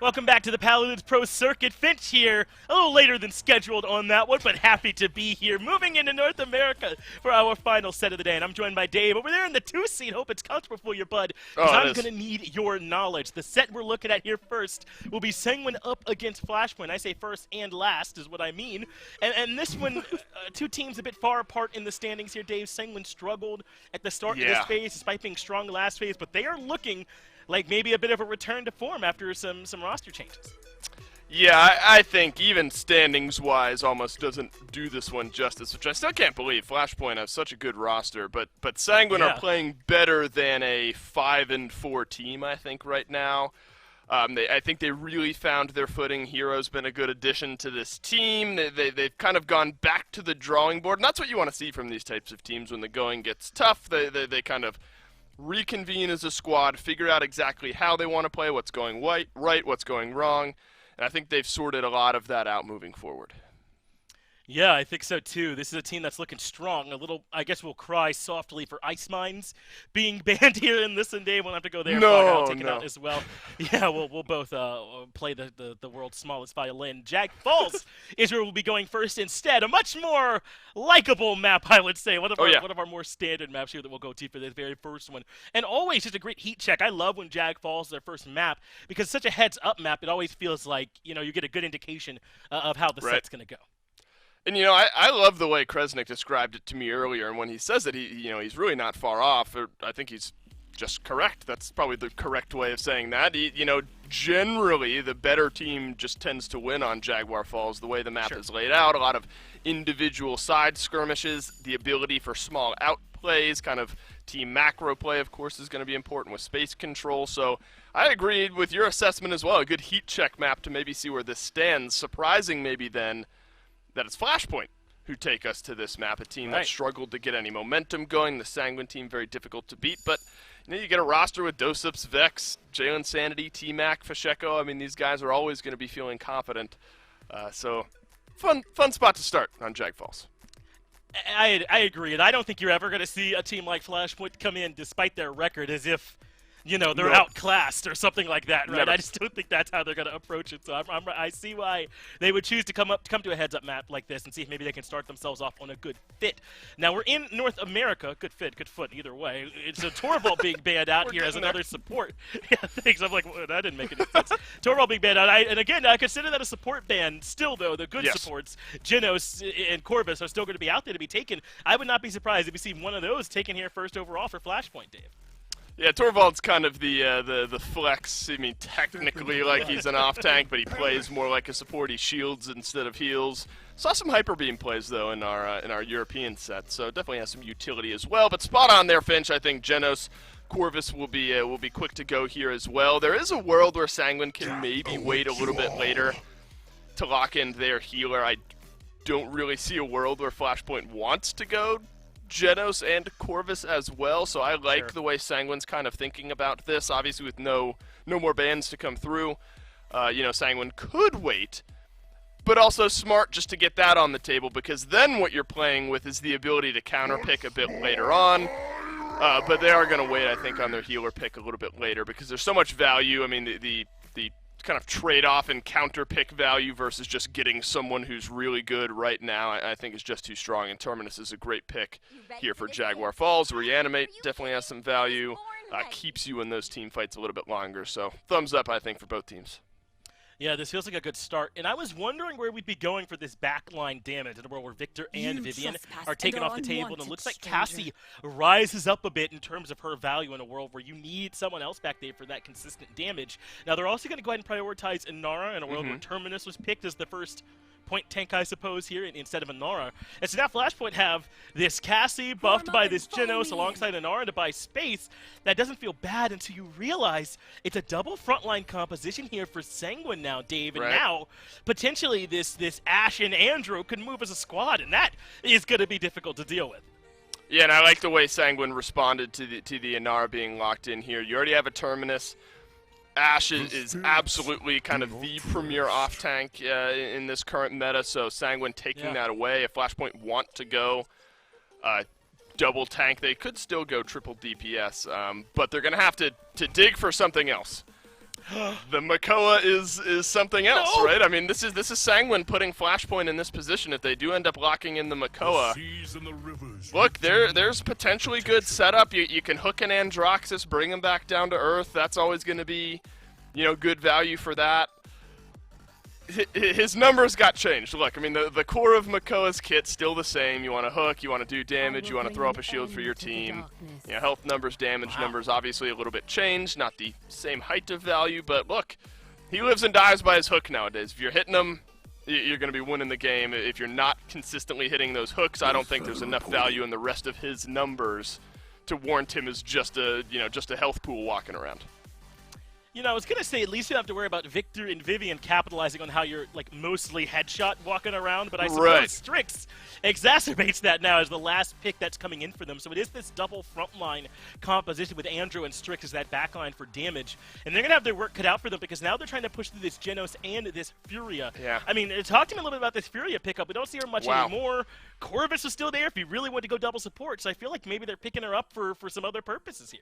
Welcome back to the Paladins Pro Circuit. Finch here, a little later than scheduled on that one, but happy to be here. Moving into North America for our final set of the day, and I'm joined by Dave over there in the 2 seat. Hope it's comfortable for you, bud, because I'm going to need your knowledge. The set we're looking at here first will be Sanguine up against Flashpoint. I say first and last is what I mean. And this one, two teams a bit far apart in the standings here, Dave. Sanguine struggled at the start of this phase, despite being strong last phase, but they are looking like maybe a bit of a return to form after some roster changes. Yeah, I think even standings-wise almost doesn't do this one justice, which I still can't believe. Flashpoint has such a good roster, but Sanguine are playing better than a 5-4 team, I think, right now. I think they really found their footing. Hero's been a good addition to this team. They've kind of gone back to the drawing board, and that's what you want to see from these types of teams when the going gets tough. They kind of reconvene as a squad, figure out exactly how they want to play, what's going right, what's going wrong, and I think they've sorted a lot of that out moving forward. Yeah, I think so too. This is a team that's looking strong. A little, I guess we'll cry softly for Ice Mines being banned here in this, and Dave won't have to go there. I'll take it out as well. Yeah, we'll both play the world's smallest violin. Jaguar Falls is where we'll be going first instead. A much more likable map, I would say. One of our more standard maps here that we'll go to for this very first one. And always just a great heat check. I love when Jaguar Falls is their first map, because it's such a heads-up map. It always feels like, you get a good indication of how the set's going to go. And, I love the way Kresnik described it to me earlier, and when he says that he's really not far off, I think he's just correct. That's probably the correct way of saying that. Generally, the better team just tends to win on Jaguar Falls, the way the map is laid out. A lot of individual side skirmishes, the ability for small outplays, kind of team macro play, of course, is going to be important with space control. So I agreed with your assessment as well. A good heat check map to maybe see where this stands. Surprising maybe then that it's Flashpoint who take us to this map, a team that struggled to get any momentum going. The Sanguine team, very difficult to beat, but you get a roster with Dosips, Vex, Jalen Sanity, T-Mac, Fasheko. I mean, these guys are always going to be feeling confident. So fun spot to start on Jag Falls. I agree, and I don't think you're ever going to see a team like Flashpoint come in, despite their record, as if they're outclassed or something like that, right? Never. I just don't think that's how they're going to approach it. So I see why they would choose to come to a heads-up map like this and see if maybe they can start themselves off on a good fit. Now, we're in North America. Good fit, good foot, either way. It's a Torvald being banned out here as another support. Yeah, thanks. I'm like, well, that didn't make any sense. Torvald being banned out. And again, I consider that a support ban. Still, though, the good supports, Genos and Corvus, are still going to be out there to be taken. I would not be surprised if we see one of those taken here first overall for Flashpoint, Dave. Yeah, Torvald's kind of the flex. I mean, technically like he's an off-tank, but he plays more like a support. He shields instead of heals. Saw some Hyper Beam plays, though, in our European set, so definitely has some utility as well. But spot on there, Finch. I think Genos, Corvus will be quick to go here as well. There is a world where Sanguine can maybe wait a little bit later to lock in their healer. I don't really see a world where Flashpoint wants to go Genos and Corvus as well, so I like the way Sanguine's kind of thinking about this. Obviously, with no more bans to come through, Sanguine could wait, but also smart just to get that on the table, because then what you're playing with is the ability to counterpick a bit later on. But they are going to wait, I think, on their healer pick a little bit later, because there's so much value. I mean, the kind of trade-off and counter-pick value versus just getting someone who's really good right now, I think is just too strong, and Terminus is a great pick here for Jaguar Falls. Reanimate definitely has some value, keeps you in those team fights a little bit longer, so thumbs up, I think, for both teams. Yeah, this feels like a good start, and I was wondering where we'd be going for this backline damage in a world where Victor and Vivian are taken off the table, and it looks like Cassie rises up a bit in terms of her value in a world where you need someone else back there for that consistent damage. Now, they're also going to go ahead and prioritize Inara in a world where Terminus was picked as the first point tank, I suppose, here instead of Inara. And so now Flashpoint have this Cassie buffed by this Genos alongside Inara to buy space. That doesn't feel bad until you realize it's a double frontline composition here for Sanguine now, Dave. And now, potentially, this Ashe and Andrew could move as a squad, and that is going to be difficult to deal with. Yeah, and I like the way Sanguine responded to the Inara being locked in here. You already have a Terminus. Ashe is absolutely kind of the premier off-tank in this current meta, so Sanguine taking that away. If Flashpoint want to go double tank, they could still go triple DPS, but they're going to have to dig for something else. The Makoa is something else, right? I mean, this is Sanguine putting Flashpoint in this position. If they do end up locking in the Makoa, look, there's potentially good setup. You can hook an Androxus, bring him back down to Earth. That's always going to be, you know, good value for that. His numbers got changed. Look, I mean, the core of Makoa's kit's still the same. You want to hook, you want to do damage, you want to throw up a shield for your team. You know, health numbers, damage numbers, obviously a little bit changed. Not the same height of value, but look, he lives and dies by his hook nowadays. If you're hitting him, you're going to be winning the game. If you're not consistently hitting those hooks, I don't think there's enough value in the rest of his numbers to warrant him as just a health pool walking around. You know, I was going to say, at least you don't have to worry about Victor and Vivian capitalizing on how you're, like, mostly headshot walking around, but I suppose Strix exacerbates that now as the last pick that's coming in for them. So it is this double frontline composition with Andrew and Strix as that backline for damage. And they're going to have their work cut out for them because now they're trying to push through this Genos and this Furia. Yeah. I mean, talk to me a little bit about this Furia pickup. We don't see her much anymore. Corvus is still there if you really want to go double support. So I feel like maybe they're picking her up for some other purposes here.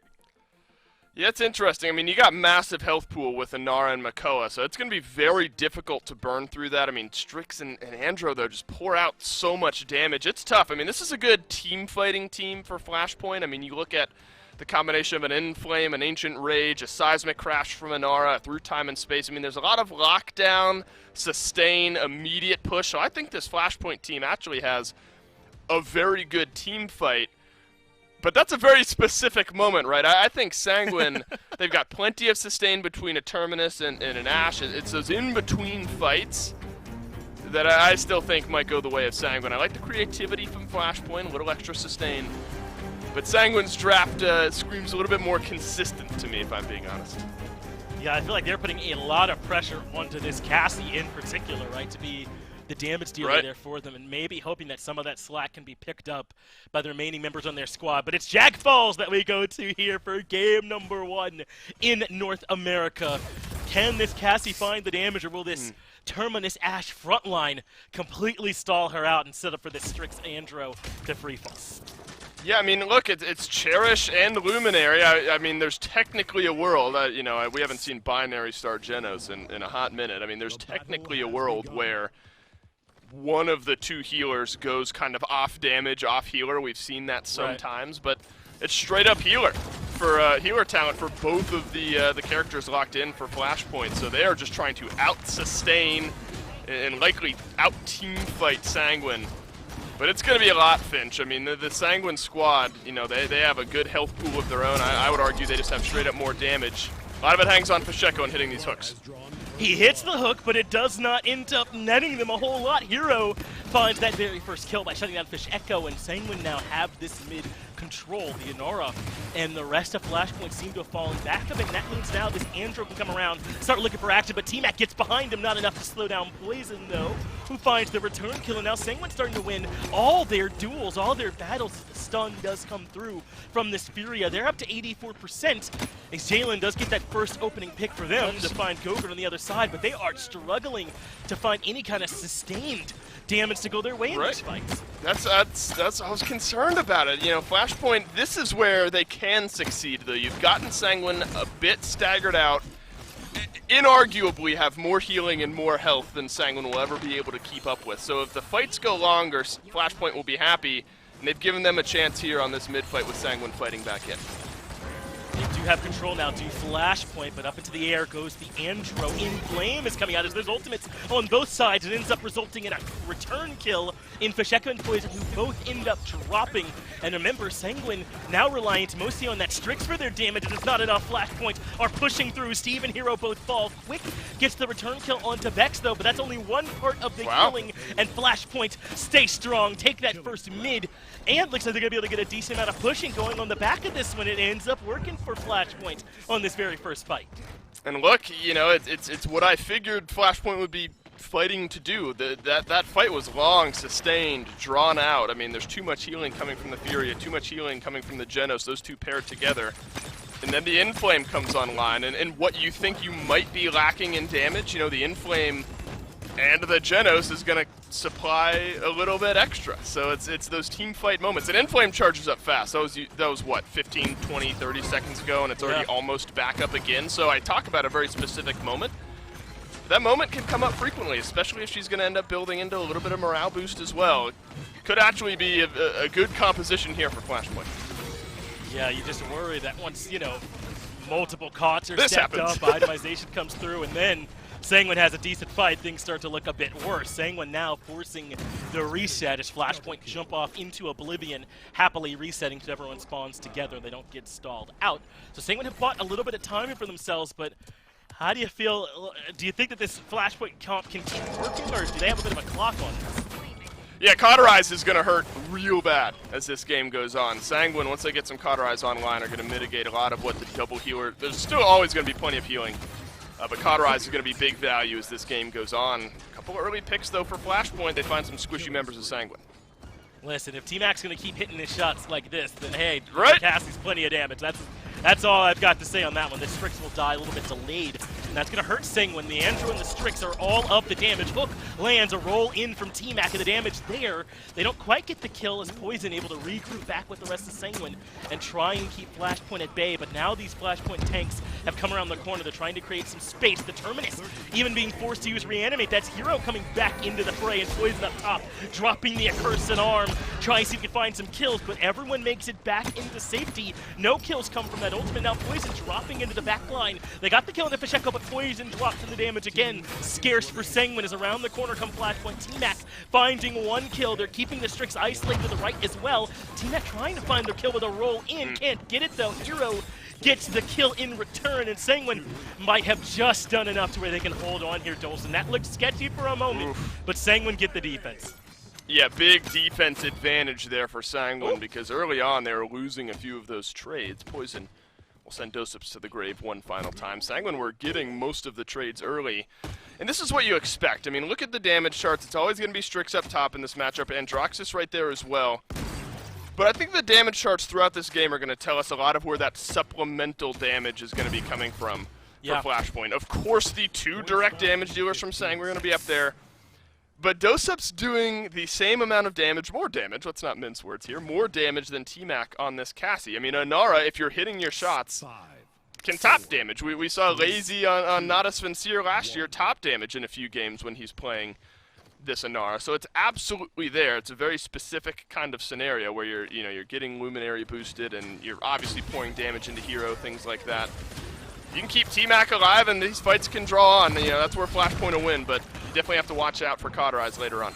Yeah, it's interesting. I mean, you got massive health pool with Inara and Makoa, so it's going to be very difficult to burn through that. I mean, Strix and Andro, though, just pour out so much damage. It's tough. I mean, this is a good team-fighting team for Flashpoint. I mean, you look at the combination of an Inflame, an Ancient Rage, a Seismic Crash from Inara through time and space. I mean, there's a lot of lockdown, sustain, immediate push. So I think this Flashpoint team actually has a very good team fight. But that's a very specific moment, right? I think Sanguine, they've got plenty of sustain between a Terminus and an Ashe. It's those in-between fights that I still think might go the way of Sanguine. I like the creativity from Flashpoint, a little extra sustain. But Sanguine's draft screams a little bit more consistent to me, if I'm being honest. Yeah, I feel like they're putting a lot of pressure onto this Cassie in particular, right, to be the damage dealer there for them, and maybe hoping that some of that slack can be picked up by the remaining members on their squad. But it's Jaguar Falls that we go to here for game number 1 in North America. Can this Cassie find the damage, or will this Terminus Ashe frontline completely stall her out and set up for this Strix Andro to free fall? Yeah, I mean, look, it's Cherish and Luminary. I mean, there's technically a world, you know, we haven't seen Binary Star Genos in a hot minute. I mean, there's technically a world where one of the two healers goes kind of off damage, off healer. We've seen that sometimes, but it's straight up healer for healer talent for both of the characters locked in for Flashpoint. So they are just trying to out-sustain and likely out-team fight Sanguine. But it's going to be a lot, Finch. I mean, the Sanguine squad, you know, they have a good health pool of their own. I would argue they just have straight up more damage. A lot of it hangs on Pacheco and hitting these hooks. He hits the hook, but it does not end up netting them a whole lot. Hero finds that very first kill by shutting down Fish Echo, and Sanguine now have this mid control. The Inara and the rest of Flashpoint seem to have fallen back a bit, and that means now this Andro can come around, start looking for action, but T-Mac gets behind him, not enough to slow down Poison, though, who finds the return kill, and now Sanguine's starting to win all their duels, all their battles. The stun does come through from this Furia. They're up to 84%, as Jalen does get that first opening pick for them to find Gogurt on the other side, but they are struggling to find any kind of sustained damage to go their way in these fights. That's I was concerned about it. You know, Flashpoint, this is where they can succeed, though. You've gotten Sanguine a bit staggered out. Inarguably have more healing and more health than Sanguine will ever be able to keep up with. So if the fights go longer, Flashpoint will be happy, and they've given them a chance here on this mid-fight with Sanguine fighting back in. They do have control now to Flashpoint, but up into the air goes the Andro. Inflame is coming out as there's ultimates on both sides. It ends up resulting in a return kill in Fasheka and Poison, who both end up dropping. And remember, Sanguine now reliant mostly on that Strix for their damage, and it's not enough. Flashpoint are pushing through. Steve and Hero both fall. Quick gets the return kill onto Vex, though, but that's only one part of the killing. And Flashpoint stay strong, take that first mid, and looks like they're going to be able to get a decent amount of pushing going on the back of this one. It ends up working for Flashpoint on this very first fight. And look, you know, it's what I figured Flashpoint would be fighting to do. That fight was long, sustained, drawn out. I mean, there's too much healing coming from the Furia, too much healing coming from the Genos, those two paired together. And then the Inflame comes online, and what you think you might be lacking in damage, you know, the Inflame And the Genos is going to supply a little bit extra. So it's those team fight moments. And Inflame charges up fast. That was what, 15, 20, 30 seconds ago, and it's already almost back up again. So I talk about a very specific moment. That moment can come up frequently, especially if she's going to end up building into a little bit of morale boost as well. Could actually be a good composition here for Flashpoint. Yeah, you just worry that once, you know, multiple cots are stepped up, itemization comes through, and then Sanguine has a decent fight, things start to look a bit worse. Sanguine now forcing the reset as Flashpoint jump off into Oblivion, happily resetting so everyone spawns together. They don't get stalled out. So Sanguine have bought a little bit of time for themselves, but how do you feel? Do you think that this Flashpoint comp can keep working, or do they have a bit of a clock on this? Yeah, Cauterize is going to hurt real bad as this game goes on. Sanguine, once they get some Cauterize online, are going to mitigate a lot of what the double healer... There's still always going to be plenty of healing, but Cauterize is going to be big value as this game goes on. A couple of early picks, though, for Flashpoint. They find some squishy members of Sanguine. Listen, if T-Mac's going to keep hitting his shots like this, then hey, right? Cassie's plenty of damage. That's all I've got to say on that one. The Strix will die a little bit delayed, and that's going to hurt Sanguine. The Andrew and the Strix are all of the damage. Hook lands a roll in from T-Mac, and the damage there. They don't quite get the kill as Poison able to regroup back with the rest of Sanguine and try and keep Flashpoint at bay, but now these Flashpoint tanks have come around the corner. They're trying to create some space. The Terminus even being forced to use Reanimate. That's Hero coming back into the fray, and Poison up top, dropping the accursed arm, trying to see if he can find some kills, but everyone makes it back into safety. No kills come from that ultimate. Now Poison dropping into the back line. They got the kill on the Pacheco, but Poison drops in the damage again. Scarce for Sanguine is around the corner come Flashpoint. T-Mac finding one kill. They're keeping the Strix isolated to the right as well. T-Mac trying to find their kill with a roll in. Can't get it though. Hero gets the kill in return, and Sanguine might have just done enough to where they can hold on here, Dolson. That looked sketchy for a moment, but Sanguine get the defense. Yeah, big defense advantage there for Sanguine because early on they were losing a few of those trades. Poison will send Dosups to the grave one final time. Sanguine were getting most of the trades early. And this is what you expect. I mean, look at the damage charts. It's always going to be Strix up top in this matchup. Androxus right there as well. But I think the damage charts throughout this game are going to tell us a lot of where that supplemental damage is going to be coming from for Flashpoint. Of course, the two direct damage dealers from Sanguine are going to be up there. But Dosup's doing the same amount of damage, more damage, let's not mince words here, more damage than T-Mac on this Cassie. I mean, Anara, if you're hitting your shots, can top damage. We saw Lazy on Nada Svenseer last year top damage in a few games when he's playing this Anara. So it's absolutely there. It's a very specific kind of scenario where you're getting Luminary boosted and you're obviously pouring damage into Hero, things like that. You can keep T-Mac alive and these fights can draw on. You know, that's where Flashpoint will win, but you definitely have to watch out for Cauterize later on.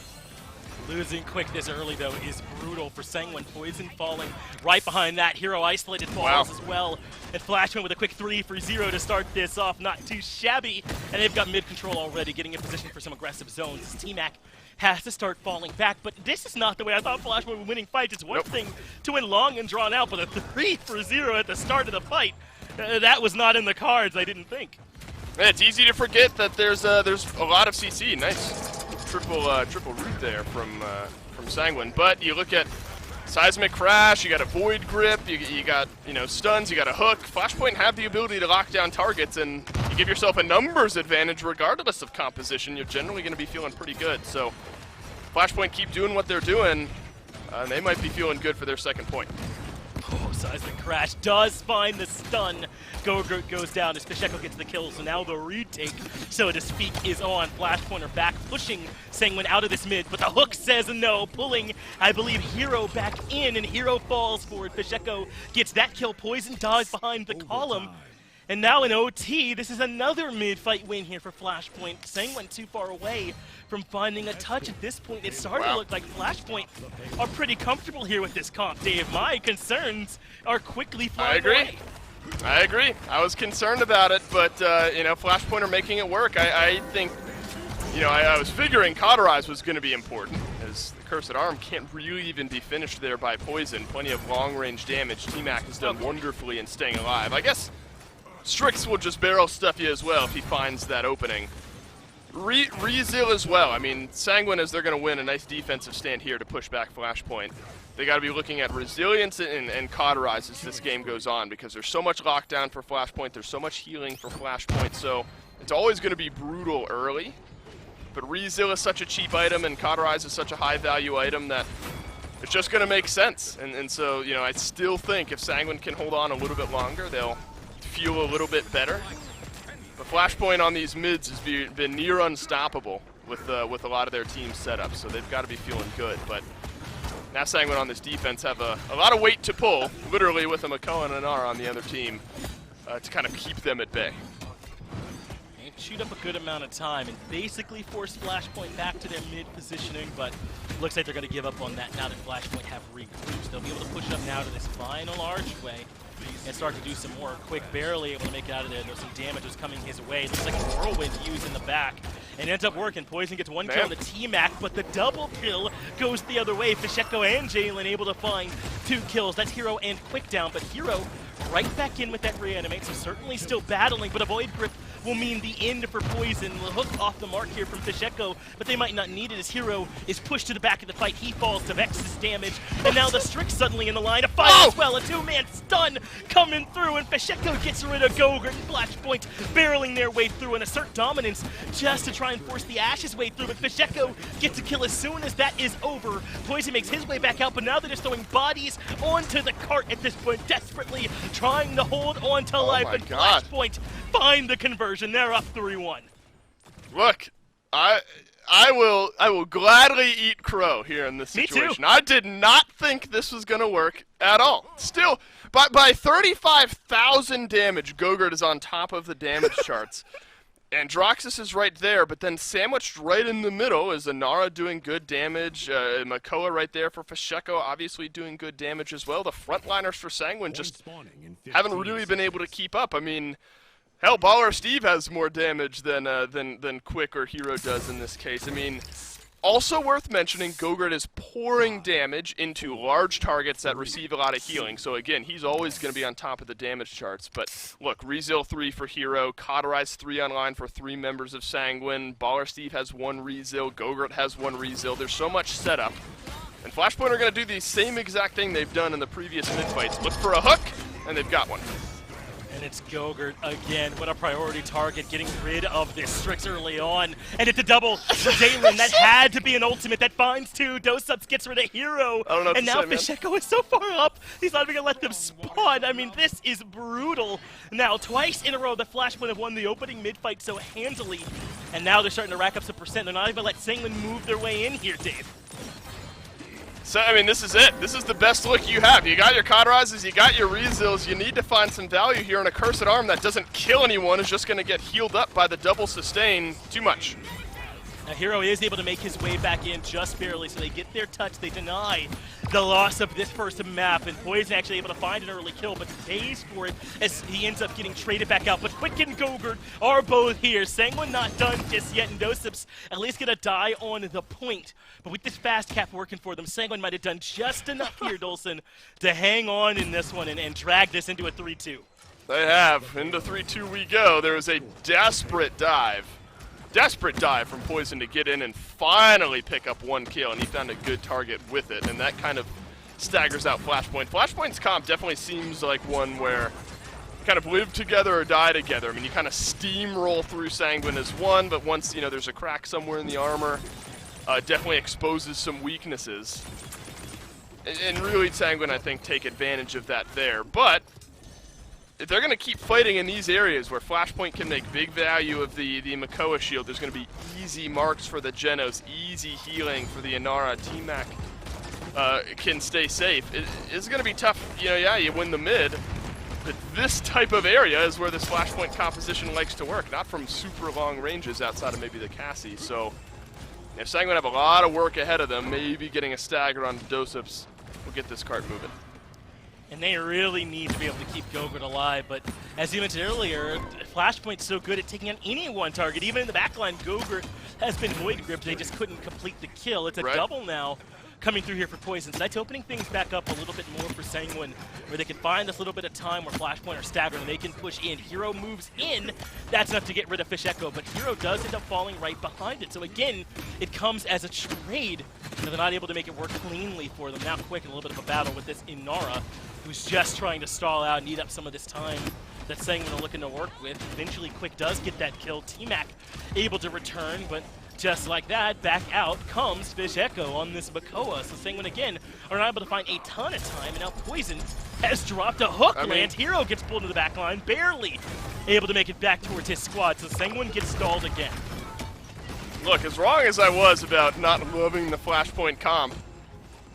Losing quick this early, though, is brutal for Sanguine. Poison falling right behind that. Hero isolated falls as well. And Flashpoint with a quick 3 for 0 to start this off. Not too shabby. And they've got mid-control already, getting in position for some aggressive zones. T-Mac has to start falling back, but this is not the way I thought Flashpoint would winning fights. It's one thing to win long and drawn out, but a 3 for 0 at the start of the fight, that was not in the cards, I didn't think. It's easy to forget that there's a lot of CC. Nice triple root there from Sanguine. But you look at Seismic Crash, you got a Void Grip, you got stuns, you got a hook. Flashpoint have the ability to lock down targets, and you give yourself a numbers advantage regardless of composition. You're generally going to be feeling pretty good. So Flashpoint keep doing what they're doing, and they might be feeling good for their second point. Oh, Seismic Crash does find the stun. Goes down as Pacheco gets the kill, so now the retake, so to speak, is on. Flashpoint are back, pushing Sanguine out of this mid, but the hook says no, pulling, I believe, Hero back in, and Hero falls for it. Pacheco gets that kill. Poison dives behind the column. And now in OT, this is another mid-fight win here for Flashpoint. Sanguine too far away from finding a touch. At this point, it's starting to look like Flashpoint are pretty comfortable here with this comp, Dave. My concerns are quickly flying away. I agree. I was concerned about it, but, Flashpoint are making it work. I think, I was figuring Cauterize was going to be important, as the Cursed Arm can't really even be finished there by Poison. Plenty of long-range damage. T-Mac has done wonderfully in staying alive. I guess Strix will just barrel stuff you as well if he finds that opening. Rezil as well. I mean, Sanguine, as they're going to win a nice defensive stand here to push back Flashpoint. They got to be looking at resilience and Cauterize as this game goes on, because there's so much lockdown for Flashpoint, there's so much healing for Flashpoint, so it's always going to be brutal early. But Rezil is such a cheap item, and Cauterize is such a high-value item that it's just going to make sense. And so, you know, I still think if Sanguine can hold on a little bit longer, they'll feel a little bit better. But Flashpoint on these mids has been near unstoppable with a lot of their team setups, so they've got to be feeling good. But now Sanguine on this defense have a lot of weight to pull, literally with a Makoa and an R on the other team, to kind of keep them at bay. They shoot up a good amount of time and basically force Flashpoint back to their mid positioning, but looks like they're going to give up on that now that Flashpoint have regrouped. They'll be able to push up now to this final archway and start to do some more. Quick barely able to make it out of there. There's some damage was coming his way. Looks like a whirlwind used in the back. And ends up working. Poison gets one kill on the T-Mac, but the double kill goes the other way. Fisheko and Jalen able to find 2 kills. That's Hero and Quick down, but Hero right back in with that reanimate, so certainly still battling, but a Void Grip will mean the end for Poison. The hook off the mark here from Fisheko, but they might not need it as Hero is pushed to the back of the fight. He falls to Vex's damage, and now the Strix suddenly in the line of fire as well. A 2-man stun coming through, and Fisheko gets rid of Gogurt and Flashpoint barreling their way through and assert dominance just to try and force the Ashes way through, but Fisheko gets a kill as soon as that is over. Poison makes his way back out, but now they're just throwing bodies onto the cart at this point, desperately trying to hold on to life, and Flashpoint find the conversion. They're up 3-1. Look, I will gladly eat crow here in this situation. Me too. I did not think this was going to work at all. Still, by 35,000 damage, Gogurt is on top of the damage charts. Androxus is right there, but then sandwiched right in the middle is Inara doing good damage, Makoa right there for Fisheko obviously doing good damage as well. The frontliners for Sanguine just haven't really been able to keep up. I mean, hell, Baller Steve has more damage than Quick or Hero does in this case. I mean, also worth mentioning, Gogurt is pouring damage into large targets that receive a lot of healing. So again, he's always going to be on top of the damage charts. But look, Rezil 3 for Hero, Cauterize 3 online for 3 members of Sanguine, Baller Steve has 1 Rezil, Gogurt has 1 Rezil. There's so much setup. And Flashpoint are going to do the same exact thing they've done in the previous mid-fights. Look for a hook, and they've got one. And it's Gogurt again. What a priority target, getting rid of this Strix early on. And it's a double for Jalen. That had to be an ultimate. That finds 2. Doseups gets rid of Hero. I don't know what and to now say, Fisheko is so far up, he's not even going to let them spawn. I mean, this is brutal. Now, twice in a row, the Flashpoint have won the opening mid-fight so handily. And now they're starting to rack up some percent. They're not even going to let Sanguine move their way in here, Dave. So, I mean, this is it. This is the best look you have. You got your Cauterizes, you got your Rezils. You need to find some value here, and a Cursed Arm that doesn't kill anyone is just going to get healed up by the double sustain. Too much. Now, Hero is able to make his way back in just barely, so they get their touch. They deny the loss of this first map, and Poison actually able to find an early kill, but pays for it as he ends up getting traded back out. But Quick and Gogurt are both here. Sanguine not done just yet, and Doseups at least gonna die on the point. But with this fast cap working for them, Sanguine might have done just enough here, Dolson, to hang on in this one and drag this into a 3-2. They have. Into 3-2 we go. There was a desperate dive from Poison to get in and finally pick up 1 kill, and he found a good target with it, and that kind of staggers out Flashpoint. Flashpoint's comp definitely seems like one where you kind of live together or die together. I mean, you kind of steamroll through Sanguine as one, but once, you know, there's a crack somewhere in the armor, definitely exposes some weaknesses. And really, Sanguine, I think, take advantage of that there. But if they're going to keep fighting in these areas where Flashpoint can make big value of the Makoa shield, there's going to be easy marks for the Genos, easy healing for the Inara. T-Mac can stay safe. It's going to be tough. You know, yeah, you win the mid, but this type of area is where this Flashpoint composition likes to work, not from super long ranges outside of maybe the Cassie. So if Sanguine have a lot of work ahead of them, maybe getting a stagger on Doseups will get this cart moving. And they really need to be able to keep Gogurt alive, but as you mentioned earlier, Flashpoint's so good at taking on any one target. Even in the backline, Gogurt has been Void Gripped. They just couldn't complete the kill. It's a double now coming through here for Poison. So that's opening things back up a little bit more for Sanguine, where they can find this little bit of time where Flashpoint are staggered and they can push in. Hero moves in. That's enough to get rid of Fisheko, but Hero does end up falling right behind it. So again, it comes as a trade, and they're not able to make it work cleanly for them. Now Quick in a little bit of a battle with this Inara, who's just trying to stall out and eat up some of this time that Sanguine are looking to work with. Eventually, Quick does get that kill. T-Mac able to return, but Just like that, back out comes Fish Echo on this Makoa. So Sanguine again are not able to find a ton of time, and now Poison has dropped a hook land. Hero gets pulled to the back line, barely able to make it back towards his squad, so Sanguine gets stalled again. Look, as wrong as I was about not loving the flashpoint comp,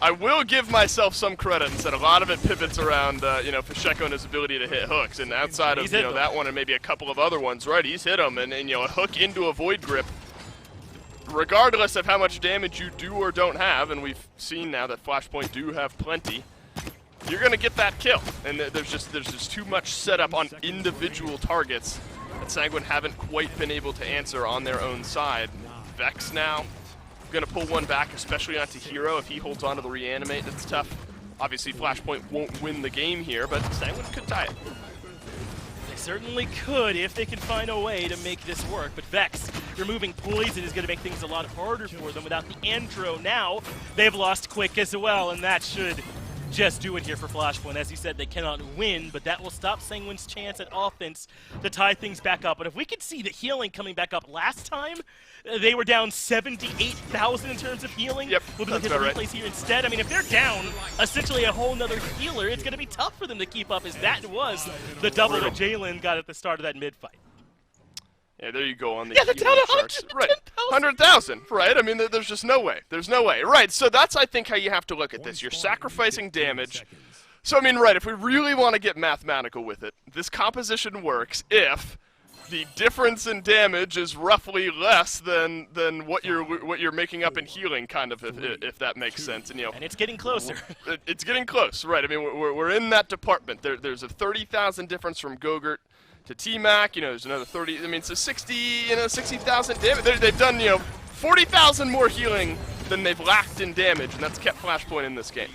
I will give myself some credit and said a lot of it pivots around, you know, Fish Echo and his ability to hit hooks, and outside of, you know, that one and maybe a couple of other ones, right, he's hit them, and you know, a hook into a Void Grip, regardless of how much damage you do or don't have, and we've seen now that Flashpoint do have plenty, you're gonna get that kill. And there's just too much setup on individual targets that Sanguine haven't quite been able to answer on their own side. Vex now gonna pull one back, especially onto Hero. If he holds on to the reanimate, that's tough. Obviously Flashpoint won't win the game here, but Sanguine could tie it. They certainly could if they can find a way to make this work, but Vex removing Poison is going to make things a lot harder for them. Without the Andro now, they've lost Quick as well, and that should just do it here for Flashpoint. As you said, they cannot win, but that will stop Sanguine's chance at offense to tie things back up. But if we could see the healing coming back up last time, they were down 78,000 in terms of healing. Yep, we'll be looking at the replays here instead. I mean, if they're down essentially a whole nother healer, it's going to be tough for them to keep up, as that was the double that Jalen got at the start of that mid-fight. Yeah, there you go on the they're down 100,000. Right, 100,000, right? I mean, there's just no way. There's no way. Right, so that's, I think, how you have to look at this. You're sacrificing damage. So, I mean, right, if we really want to get mathematical with it, this composition works if the difference in damage is roughly less than what you're making up in healing, kind of, if that makes sense. And, you know, and it's getting closer. It's getting close, right? I mean, we're in that department. There's a 30,000 difference from Gogurt to T-Mac, you know, there's another 30, I mean, so 60,000 damage. They've done, you know, 40,000 more healing than they've lacked in damage, and that's kept Flashpoint in this game.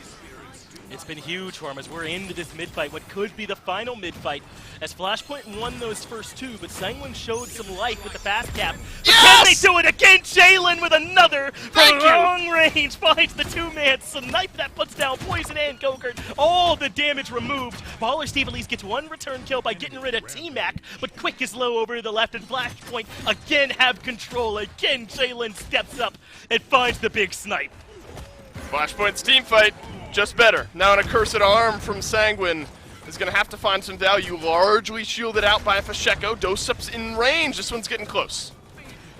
It's been huge for him as we're into this mid-fight, what could be the final mid-fight, as Flashpoint won those first two, but Sanguine showed some life with the fast cap. But can they do it again? Jalen with another from long range finds the two-man snipe that puts down Poison and Gogurt. All the damage removed. Baller Steve at least gets one return kill by getting rid of T-Mac, but Quick is low over to the left, and Flashpoint again have control. Again, Jalen steps up and finds the big snipe. Flashpoint's team fight. Just better. Now an accursed arm from Sanguine is going to have to find some value, largely shielded out by Fish Echo. Dosup's in range. This one's getting close.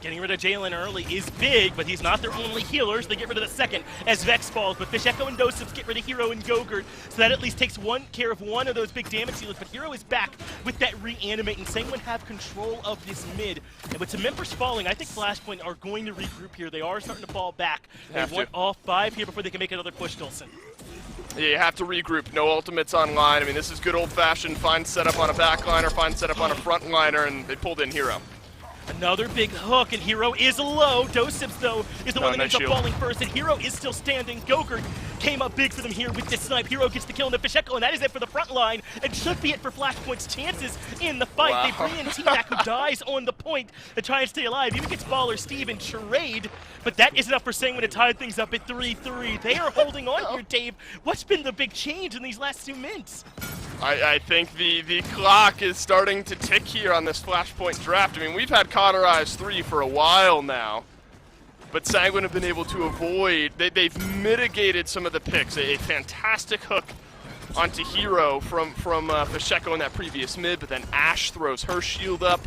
Getting rid of Jalen early is big, but he's not their only healers. They get rid of the second as Vex falls, but Fish Echo and Dosups get rid of Hero and Gogurt, so that at least takes care of one of those big damage healers. But Hero is back with that reanimate, and Sanguine have control of this mid. And with some members falling, I think Flashpoint are going to regroup here. They are starting to fall back. They want all 5 here before they can make another push, Dolson. Yeah, you have to regroup. No ultimates online. I mean, this is good old-fashioned fine setup on a backliner, fine setup on a frontliner, and they pulled in Hero. Another big hook, and Hero is low. Dosups, though, is the one that ends up falling first, and Hero is still standing. Gogurt came up big for them here with this snipe. Hero gets the kill in the Fish Echo, and that is it for the front line, and should be it for Flashpoint's chances in the fight. Wow. They bring in T-Mac, who dies on the point to try and stay alive. Even gets Baller Steve in charade, but that is enough for Sanguine to tie things up at 3-3. They are holding on here, Dave. What's been the big change in these last 2 minutes? I think the clock is starting to tick here on this Flashpoint draft. I mean, we've had Cauterize 3 for a while now, but Sanguine have been able to avoid, they've mitigated some of the picks. A fantastic hook onto Hero from Fish Echo in that previous mid, but then Ash throws her shield up.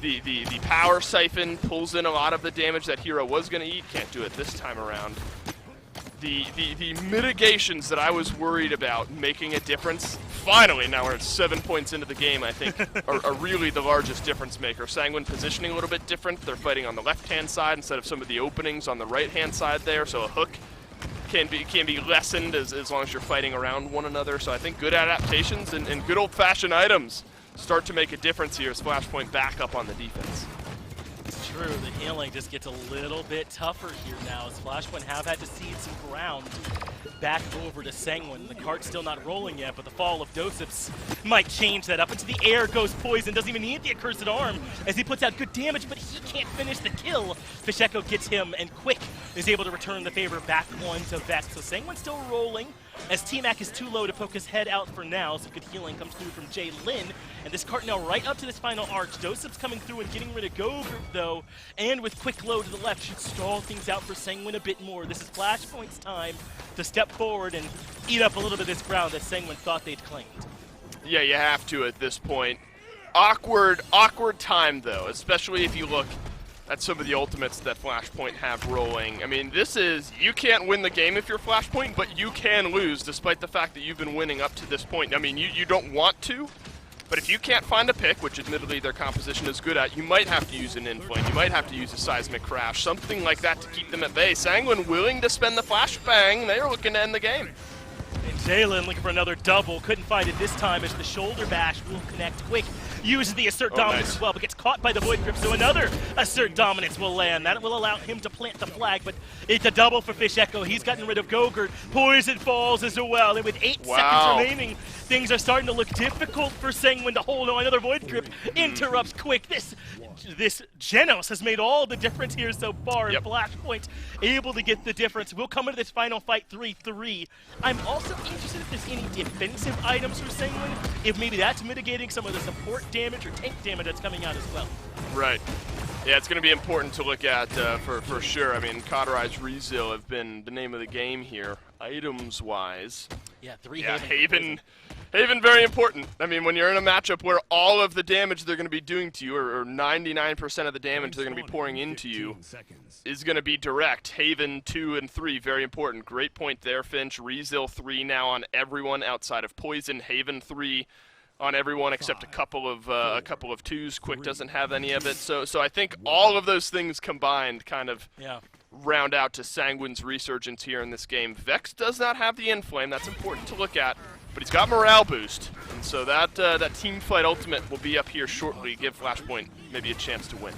The power siphon pulls in a lot of the damage that Hero was going to eat. Can't do it this time around. The mitigations that I was worried about making a difference, finally, now we're at 7 points into the game, I think, are really the largest difference maker. Sanguine positioning a little bit different. They're fighting on the left-hand side instead of some of the openings on the right-hand side there, so a hook can be lessened as long as you're fighting around one another. So I think good adaptations and good old-fashioned items start to make a difference here as Flashpoint back up on the defense. It's true, the healing just gets a little bit tougher here now as Flashpoint have had to cede some ground. back over to Sanguine. The cart's still not rolling yet, but the fall of Dosips might change that. Up into the air goes Poison, doesn't even need the accursed arm as he puts out good damage, but he can't finish the kill. Fish Echo gets him, and Quick is able to return the favor back onto Vex. So Sanguine's still rolling, as T-Mac is too low to poke his head out for now, so good healing comes through from Jay Lin. And this cart now right up to this final arch. Dosip's coming through and getting rid of Gogurt, though, and with Quick low to the left should stall things out for Sanguine a bit more. This is Flashpoint's time to step forward and eat up a little bit of this ground that Sanguine thought they'd claimed. Yeah, you have to at this point. Awkward time, though, especially if you look at some of the ultimates that Flashpoint have rolling. I mean, this is, you can't win the game if you're Flashpoint, but you can lose despite the fact that you've been winning up to this point. I mean, you don't want to, but if you can't find a pick, which admittedly their composition is good at, you might have to use an inflame, you might have to use a seismic crash, something like that to keep them at bay. Sanguine willing to spend the flashbang, they're looking to end the game. And Jalen looking for another double, couldn't find it this time as the shoulder bash will connect Quick. Uses the Assert Dominance as well, but gets caught by the Void Grip, so another Assert Dominance will land. That will allow him to plant the flag, but it's a double for Fish Echo. He's gotten rid of Gogurt. Poison falls as well, and with 8 seconds remaining, things are starting to look difficult for Sanguine to hold on. Another Void Grip interrupts Quick. This Genos has made all the difference here so far, and Flashpoint able to get the difference. We'll come into this final fight 3-3. I'm also interested if there's any defensive items for Sanguine, if maybe that's mitigating some of the support damage or tank damage that's coming out as well. Right. Yeah, it's going to be important to look at for sure. I mean, Cauterize, Rezil have been the name of the game here, items-wise. Yeah, 3 Haven. Haven, very important. I mean, when you're in a matchup where all of the damage they're going to be doing to you, or 99% of the damage they're going to be pouring into you, is going to be direct. Haven 2 and 3, very important. Great point there, Finch. Rezil 3 now on everyone outside of Poison. Haven 3 on everyone except a couple of 2s. Quick doesn't have any of it. So I think all of those things combined kind of round out to Sanguine's resurgence here in this game. Vex does not have the Inflame. That's important to look at. But he's got morale boost, and so that team fight ultimate will be up here shortly. Give Flashpoint maybe a chance to win.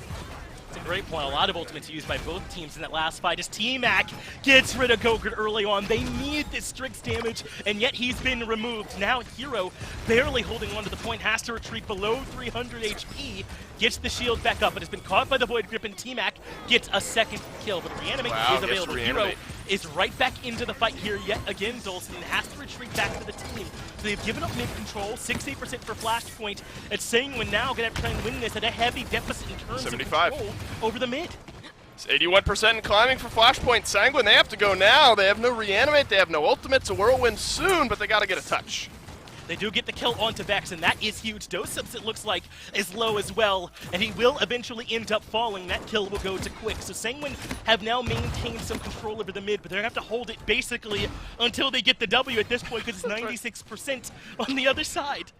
It's a great point. A lot of ultimates used by both teams in that last fight as T-Mac gets rid of Gogurt early on. They need this Strix damage, and yet he's been removed. Now Hero, barely holding on to the point, has to retreat below 300 HP, gets the shield back up, but has been caught by the Void Grip, and T-Mac gets a second kill. But Reanimate is available. Hero is right back into the fight here yet again. Dolson has to retreat back to the team. So they've given up mid control, 68% for Flashpoint. It's Sanguine now going to have to try and win this at a heavy deficit in terms 75. of control over the mid. It's 81% in climbing for Flashpoint. Sanguine, they have to go now. They have no Reanimate, they have no ultimates. A Whirlwind soon, but they got to get a touch. They do get the kill onto Vex, and that is huge. Dosips, it looks like, is low as well, and he will eventually end up falling. That kill will go to Quick. So Sanguine have now maintained some control over the mid, but they're going to have to hold it basically until they get the W at this point, because it's 96% on the other side.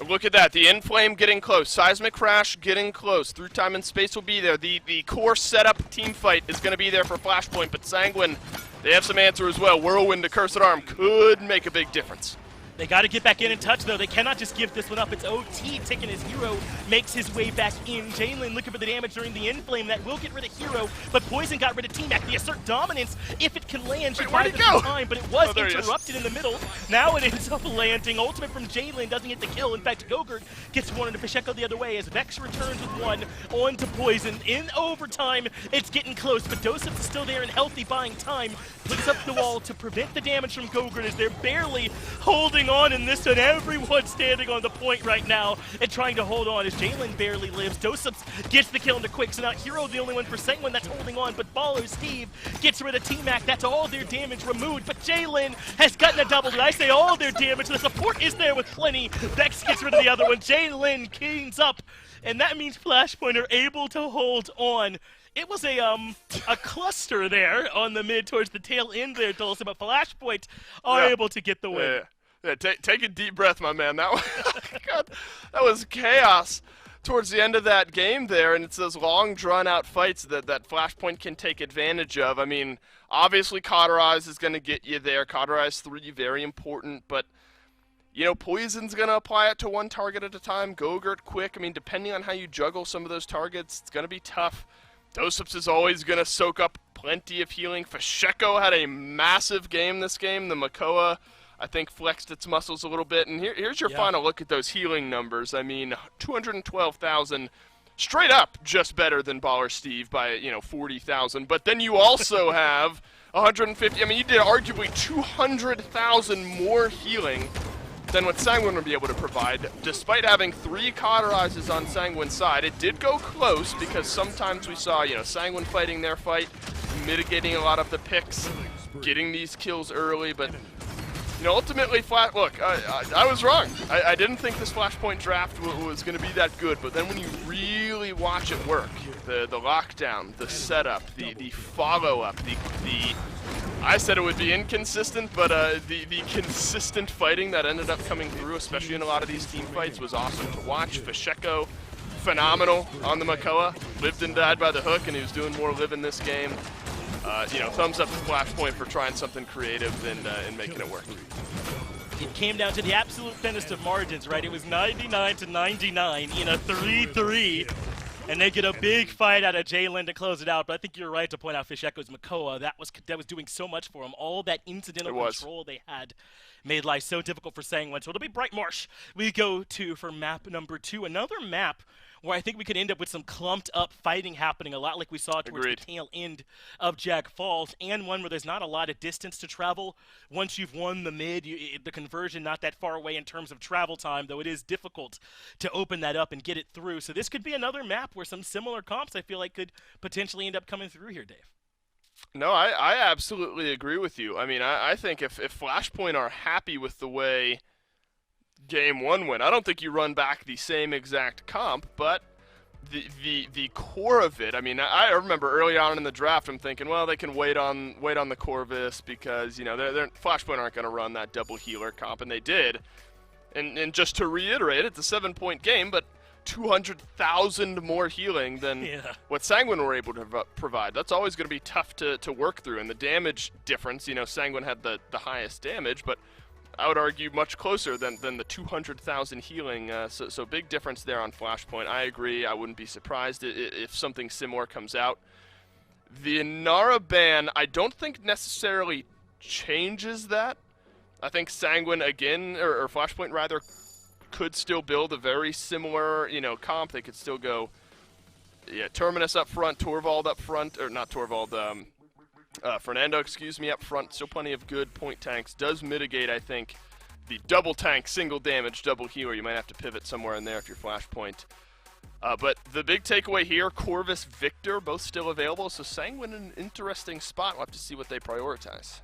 Look at that, the Inflame getting close, Seismic Crash getting close, Through Time and Space will be there, the core setup team fight is going to be there for Flashpoint, but Sanguine, they have some answer as well. Whirlwind, Accursed Arm could make a big difference. They got to get back in and touch, though. They cannot just give this one up. It's OT taking his Hero, makes his way back in. Jalen looking for the damage during the Inflame. That will get rid of Hero, but Poison got rid of T-Mac. The Assert Dominance, if it can land, should buy them some time, but it was interrupted in the middle. Now it ends up landing. Ultimate from Jalen doesn't get the kill. In fact, Gogurt gets one into Fish Echo the other way as Vex returns with one on to Poison. In overtime, it's getting close, but Dosips is still there and healthy, buying time. Puts up the wall to prevent the damage from Gogurt as they're barely holding on in this one. Everyone standing on the point right now and trying to hold on as Jalen barely lives. Dosips gets the kill into Quick, so now Hero the only one for Sanguine that's holding on, but Baller Steve gets rid of T-Mac. That's all their damage removed, but Jalen has gotten a double. Did I say all their damage? The support is there with plenty. Vex gets rid of the other one. Jalen cleans up, and that means Flashpoint are able to hold on. It was a cluster there on the mid towards the tail end there, Dulce, but Flashpoint are able to get the win. Yeah, take a deep breath, my man. That was, God, that was chaos towards the end of that game there, and it's those long, drawn-out fights that Flashpoint can take advantage of. I mean, obviously Cauterize is going to get you there. Cauterize 3, very important, but, you know, Poison's going to apply it to one target at a time. Gogurt, Quick. I mean, depending on how you juggle some of those targets, it's going to be tough. Dosips is always going to soak up plenty of healing. Fasheko had a massive game this game. The Makoa, I think, flexed its muscles a little bit. And here's your final look at those healing numbers. I mean, 212,000 straight up just better than Baller Steve by, 40,000. But then you also have 150. I mean, you did arguably 200,000 more healing than what Sanguine would be able to provide. Despite having 3 cauterizes on Sanguine's side, it did go close because sometimes we saw, Sanguine fighting their fight, mitigating a lot of the picks, getting these kills early, but ultimately, look, I was wrong. I didn't think this Flashpoint draft was going to be that good, but then when you really watch it work, the lockdown, the setup, the follow-up, I said it would be inconsistent, but the consistent fighting that ended up coming through, especially in a lot of these team fights, was awesome to watch. Fasheko, phenomenal on the Makoa. Lived and died by the hook, and he was doing more live in this game. Thumbs up to Flashpoint for trying something creative and making it work. It came down to the absolute thinnest of margins, right? It was 99 to 99 in a 3-3. And they get a big fight out of Jalen to close it out. But I think you're right to point out Fasheko's Makoa. That was doing so much for him. All that incidental control they had made life so difficult for Sanguine. So it'll be Brightmarsh we go to for map number 2. Another map where I think we could end up with some clumped up fighting happening, a lot like we saw towards the tail end of Jaguar Falls, and one where there's not a lot of distance to travel. Once you've won the mid, the conversion not that far away in terms of travel time, though it is difficult to open that up and get it through. So this could be another map where some similar comps I feel like could potentially end up coming through here, Dave. No, I absolutely agree with you. I mean, I think if Flashpoint are happy with the way Game 1 went, I don't think you run back the same exact comp, but the core of it. I mean, I remember early on in the draft, I'm thinking, well, they can wait on the Corvus because they're Flashpoint aren't going to run that double healer comp, and they did. And just to reiterate, it's a 7-point game, but 200,000 more healing than what Sanguine were able to provide. That's always going to be tough to work through, and the damage difference. Sanguine had the highest damage, but I would argue much closer than the 200,000 healing, so big difference there on Flashpoint. I agree. I wouldn't be surprised if something similar comes out. The Inara ban, I don't think necessarily changes that. I think Sanguine, again, or Flashpoint rather, could still build a very similar, comp. They could still go, Terminus up front, Torvald up front, or not Torvald, Fernando, up front. Still plenty of good point tanks. Does mitigate, I think, the double tank, single damage, double healer. You might have to pivot somewhere in there if you're Flashpoint. But the big takeaway here, Corvus, Victor, both still available. So Sanguine in an interesting spot. We'll have to see what they prioritize.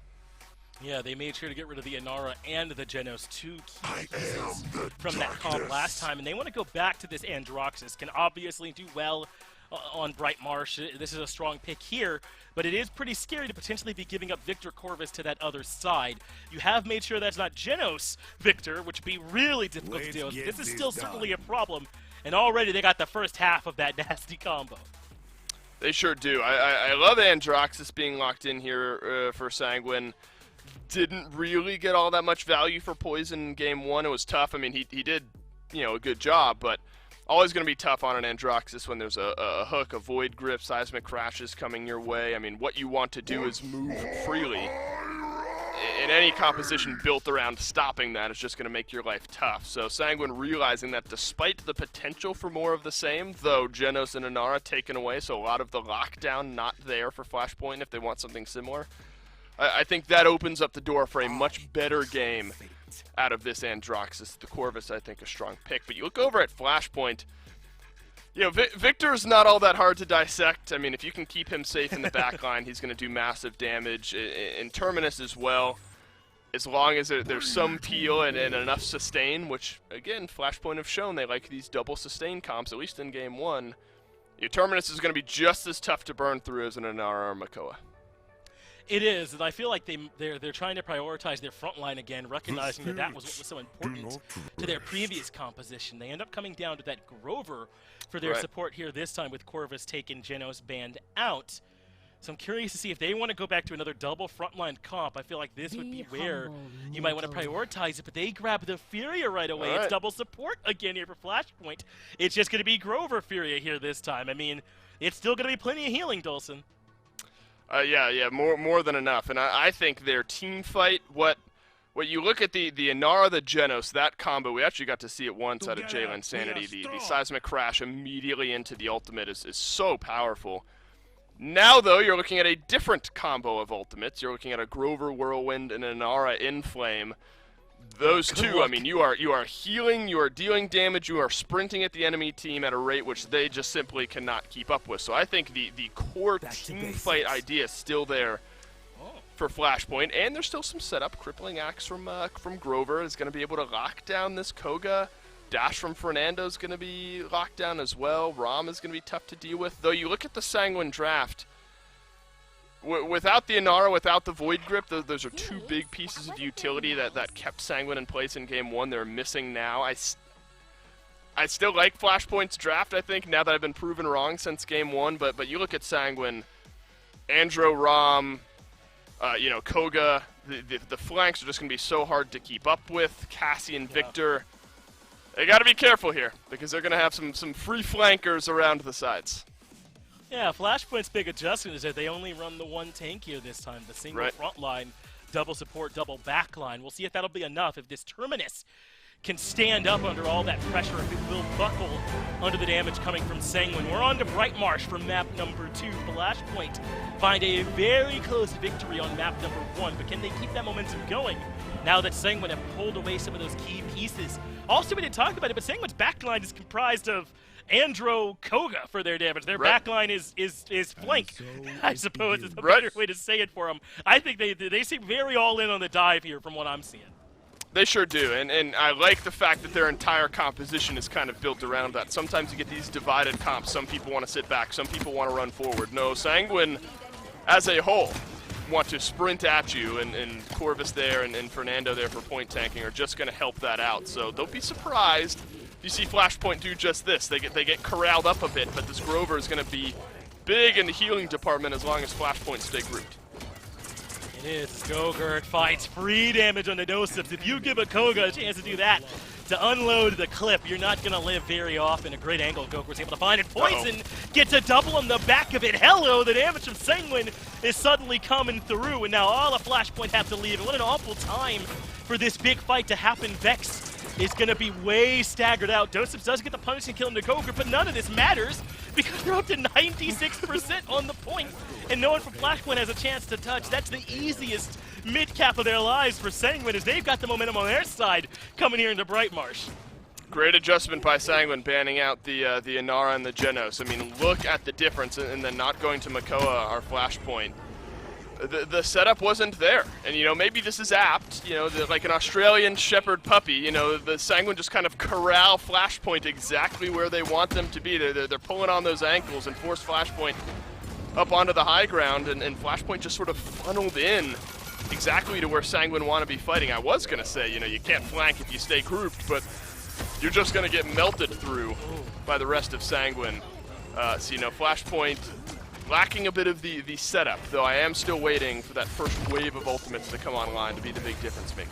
Yeah, they made sure to get rid of the Inara and the Genos, 2 key pieces from that comp last time. And they want to go back to this Androxus. Can obviously do well on Brightmarsh. This is a strong pick here, but it is pretty scary to potentially be giving up Victor Corvus to that other side. You have made sure that's not Genos Victor, which would be really difficult to deal with. This is still certainly a problem, and already they got the first half of that nasty combo. They sure do. I love Androxus being locked in here for Sanguine. Didn't really get all that much value for Poison in Game 1. It was tough. I mean, he did, a good job, but always going to be tough on an Androxus when there's a hook, a Void Grip, Seismic Crashes coming your way. I mean, what you want to do is move freely. And any composition built around stopping that is just going to make your life tough. So Sanguine realizing that despite the potential for more of the same, though Genos and Inara taken away, so a lot of the lockdown not there for Flashpoint if they want something similar, I think that opens up the door for a much better game out of this Androxus. The Corvus, I think, a strong pick. But you look over at Flashpoint, Victor's not all that hard to dissect. I mean, if you can keep him safe in the back line, he's going to do massive damage. In Terminus as well, as long as there's some peel and enough sustain, which, again, Flashpoint have shown they like these double sustain comps, at least in Game 1. Your Terminus is going to be just as tough to burn through as an Inara or Makoa. It is, and I feel like they're trying to prioritize their front line again, recognizing that was what was so important to their previous composition. They end up coming down to that Grover for their support here this time with Corvus taking Genos banned out. So I'm curious to see if they want to go back to another double frontline comp. I feel like this would be where you might want to prioritize it, but they grab the Furia right away. It's double support again here for Flashpoint. It's just going to be Grover Furia here this time. I mean, it's still going to be plenty of healing, Dolson. Yeah, more than enough. And I think their team fight, what you look at the Inara, the Genos, that combo, we actually got to see it once out of Jalen Sanity. The seismic crash immediately into the ultimate is so powerful. Now, though, you're looking at a different combo of ultimates. You're looking at a Grover Whirlwind and an Inara Inflame. Those two, I mean, you are healing, you are dealing damage, you are sprinting at the enemy team at a rate which they just simply cannot keep up with. So I think the core team fight idea is still there for Flashpoint, and there's still some setup. Crippling Axe from Grover is going to be able to lock down this Koga. Dash from Fernando is going to be locked down as well. Rom is going to be tough to deal with. Though you look at the Sanguine draft, without the Inara, without the Void Grip, those are two big pieces of utility that kept Sanguine in place in Game 1. They're missing now. I still like Flashpoint's draft, I think, now that I've been proven wrong since Game 1. But you look at Sanguine, Andro, Rom, Koga, the flanks are just going to be so hard to keep up with. Cassie and Victor, they got to be careful here because they're going to have some free flankers around the sides. Yeah, Flashpoint's big adjustment is that they only run the one tank here this time, the single front line, double support, double back line. We'll see if that'll be enough, if this Terminus can stand up under all that pressure, if it will buckle under the damage coming from Sanguine. We're on to Brightmarsh from map number 2. Flashpoint find a very close victory on map number 1, but can they keep that momentum going now that Sanguine have pulled away some of those key pieces? Also, we didn't talk about it, but Sanguine's backline is comprised of Andro, Koga for their damage. Their backline is flank, I suppose is the better way to say it for them. I think they seem very all in on the dive here from what I'm seeing. They sure do, and I like the fact that their entire composition is kind of built around that. Sometimes you get these divided comps. Some people want to sit back, some people want to run forward. No, Sanguine, as a whole, want to sprint at you, and Corvus there and Fernando there for point tanking are just going to help that out. So don't be surprised if you see Flashpoint do just this. They get corralled up a bit, but this Grover is going to be big in the healing department as long as Flashpoint stay grouped. It is. Gogurt fights free damage on the Doseps. If you give a Koga a chance to do that, to unload the clip, you're not going to live very often. A great angle Gogurt's able to find it. Poison gets a double on the back of it. Hello, the damage from Sanguine is suddenly coming through, and now all of Flashpoint have to leave. And what an awful time for this big fight to happen. Vex is going to be way staggered out. Doseps does get the punish and kill into Gogurt, but none of this matters because they're up to 96% on the point, and no one from Flashpoint has a chance to touch. That's the easiest mid-cap of their lives for Sanguine, as they've got the momentum on their side coming here into Brightmarsh. Great adjustment by Sanguine, banning out the Inara and the Genos. I mean, look at the difference in then not going to Makoa, our Flashpoint. The setup wasn't there, and maybe this is apt, like an Australian shepherd puppy, the Sanguine just kind of corral Flashpoint exactly where they want them to be. They're pulling on those ankles and force Flashpoint up onto the high ground, and Flashpoint just sort of funneled in exactly to where Sanguine want to be fighting. I was going to say, you can't flank if you stay grouped, but you're just going to get melted through by the rest of Sanguine. Flashpoint lacking a bit of the setup, though I am still waiting for that first wave of ultimates to come online to be the big difference maker.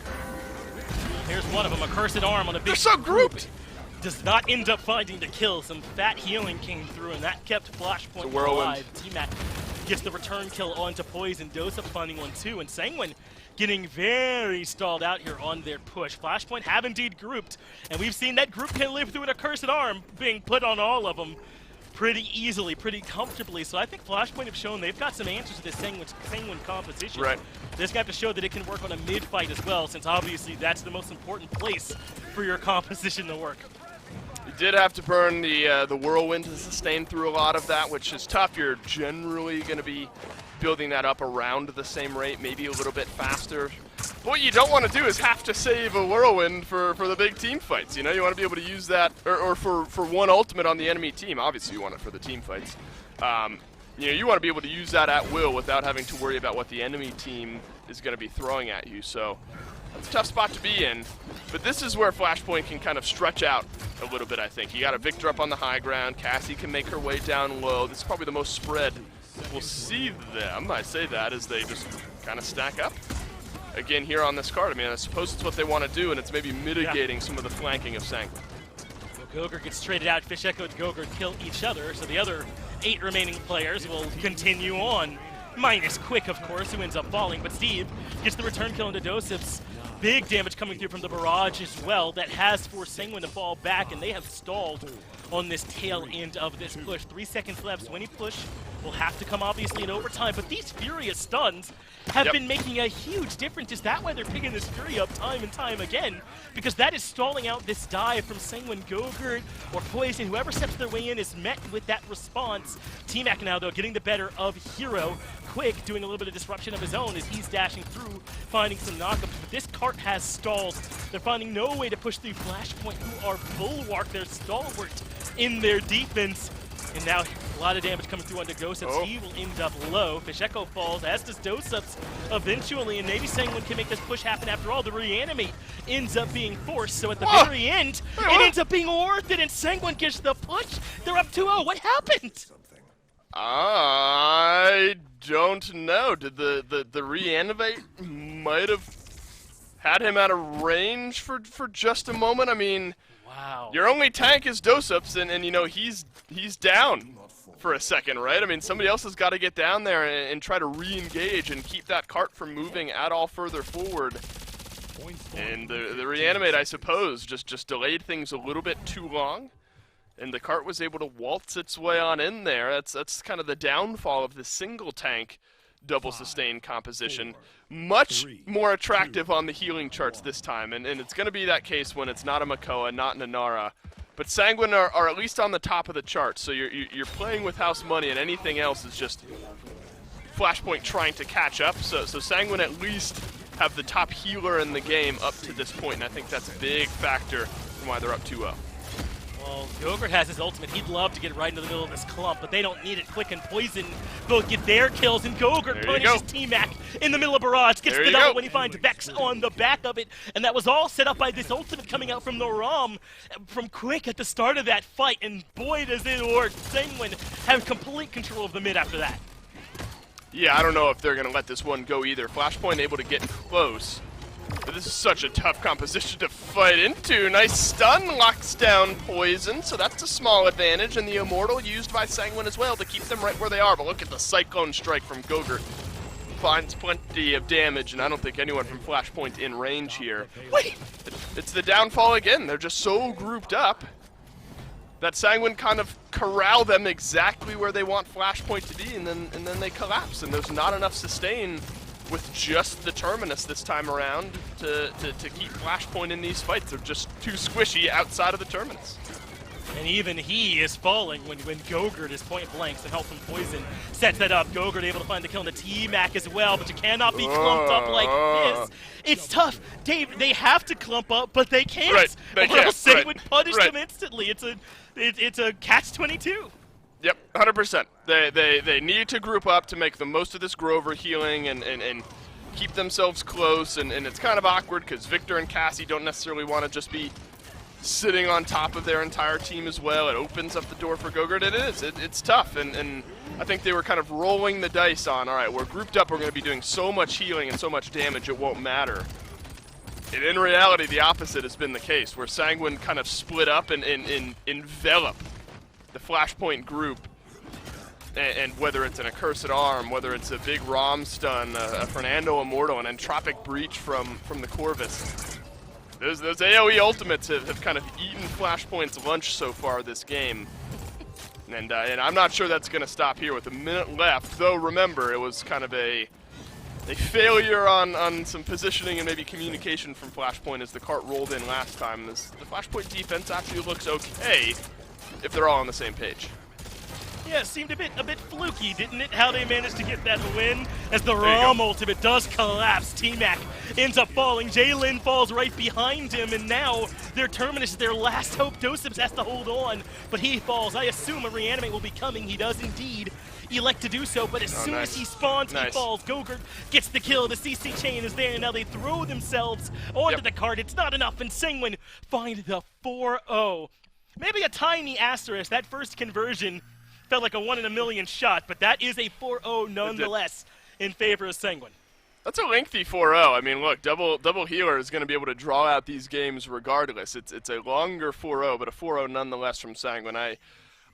Here's one of them, a cursed arm on a big They're so grouped! Does not end up finding the kill. Some fat healing came through, and that kept Flashpoint alive. T-Mac gets the return kill onto Poison. Dosep finding one too, and Sanguine getting very stalled out here on their push. Flashpoint have indeed grouped, and we've seen that group can live through an accursed arm being put on all of them pretty easily, pretty comfortably. So I think Flashpoint have shown they've got some answers to this Sanguine composition. Right. They're just going to have to show that it can work on a mid-fight as well, since obviously that's the most important place for your composition to work. You did have to burn the Whirlwind to sustain through a lot of that, which is tough. You're generally going to be building that up around the same rate, maybe a little bit faster. But what you don't want to do is have to save a Whirlwind for the big team fights. You want to be able to use that, or for one ultimate on the enemy team. Obviously, you want it for the team fights. You want to be able to use that at will without having to worry about what the enemy team is going to be throwing at you. So that's a tough spot to be in. But this is where Flashpoint can kind of stretch out a little bit, I think. You got a Victor up on the high ground. Cassie can make her way down low. This is probably the most spread we'll see them, I say that, as they just kind of stack up. Again, here on this card, I mean, I suppose it's what they want to do, and it's maybe mitigating some of the flanking of Sanguine. Well, Gogurt gets traded out. Fish Echo and Gogurt kill each other, so the other 8 remaining players will continue on minus Quick, of course, who ends up falling. But Steve gets the return kill into Doseps. Big damage coming through from the barrage as well. That has forced Sanguine to fall back, and they have stalled on this tail end of this push. 3 seconds left, so any push will have to come obviously in overtime. But these Furious stuns have been making a huge difference. Is that why they're picking this Fury up time and time again? Because that is stalling out this dive from Sanguine, Gogurt, or Poison. Whoever steps their way in is met with that response. T-Mac now, though, getting the better of Hero. Quick doing a little bit of disruption of his own as he's dashing through, finding some knockups. But this cart has stalled. They're finding no way to push through Flashpoint, who are bulwark. They're stalwart in their defense. And now a lot of damage coming through onto Doseps. He will end up low. Jaguar Falls, as does Doseps eventually, and maybe Sanguine can make this push happen after all. The reanimate ends up being forced, so at the very end, it ends up being worth it, and Sanguine gets the push. They're up 2-0. What happened? I don't know. Did the reanimate might have had him out of range for just a moment? I mean, wow. Your only tank is Doseps, and you know he's down for a second, right? I mean, somebody else has got to get down there and try to re-engage and keep that cart from moving at all further forward. And the reanimate, I suppose, just delayed things a little bit too long. And the cart was able to waltz its way on in there. That's kind of the downfall of the single tank double sustain composition. Much more attractive on the healing charts this time, and it's going to be that case when it's not a Makoa, not an Inara. But Sanguine are at least on the top of the chart, so you're playing with house money, and anything else is just Flashpoint trying to catch up. So Sanguine at least have the top healer in the game up to this point, and I think that's a big factor in why they're up 2-0. Well, Gogurt has his ultimate. He'd love to get right into the middle of this clump, but they don't need it. Quick and Poison both get their kills, and Gogurt punishes T-Mac in the middle of Barrage. Gets the double when he finds Vex on the back of it, and that was all set up by this ultimate coming out from Noram from Quick at the start of that fight, and boy does it work. Sanguine have complete control of the mid after that. Yeah, I don't know if they're going to let this one go either. Flashpoint able to get close. But this is such a tough composition to fight into. Nice stun locks down Poison, so that's a small advantage. And the Immortal used by Sanguine as well to keep them right where they are. But look at the Cyclone Strike from Gogurt. Finds plenty of damage, and I don't think anyone from Flashpoint in range here. Wait! It's the downfall again. They're just so grouped up that Sanguine kind of corral them exactly where they want Flashpoint to be, and then they collapse. And there's not enough sustain with just the Terminus this time around to keep Flashpoint in these fights. They're just too squishy outside of the Terminus. And even he is falling when Gogurt is point blank. So help from Poison sets that up. Gogurt able to find the kill on the T-Mac as well, but you cannot be clumped up like this. It's tough. Dave, they have to clump up, but they can't. Right, they can't. Else they would punish them instantly. It's a catch-22. Yep, 100%. They need to group up to make the most of this Grover healing and keep themselves close, and it's kind of awkward because Victor and Cassie don't necessarily want to just be sitting on top of their entire team as well. It opens up the door for Gogurt. It's tough, and I think they were kind of rolling the dice on, all right, we're grouped up, we're going to be doing so much healing and so much damage it won't matter. And in reality, the opposite has been the case, where Sanguine kind of split up and envelop the Flashpoint group, and whether it's an Accursed Arm, whether it's a big ROM stun, a Fernando Immortal, an Entropic Breach from the Corvus. Those AoE ultimates have kind of eaten Flashpoint's lunch so far this game. And I'm not sure that's going to stop here with a minute left, though remember, it was kind of a failure on some positioning and maybe communication from Flashpoint as the cart rolled in last time. The Flashpoint defense actually looks okay if they're all on the same page. Yeah, it seemed a bit fluky, didn't it, how they managed to get that win? As the ROM ultimate does collapse, T-Mac ends up falling, Jalen falls right behind him, and now their Terminus is their last hope. Doseps has to hold on, but he falls. I assume a reanimate will be coming. He does indeed elect to do so, but as soon as he spawns, he falls. Gogurt gets the kill. The CC chain is there, and now they throw themselves onto the cart. It's not enough, and Sanguine find the 4-0. Maybe a tiny asterisk. That first conversion felt like a 1 in a million shot, but that is a 4-0 nonetheless in favor of Sanguine. That's a lengthy 4-0. I mean, look, double healer is going to be able to draw out these games regardless. It's a longer 4-0, but a 4-0 nonetheless from Sanguine.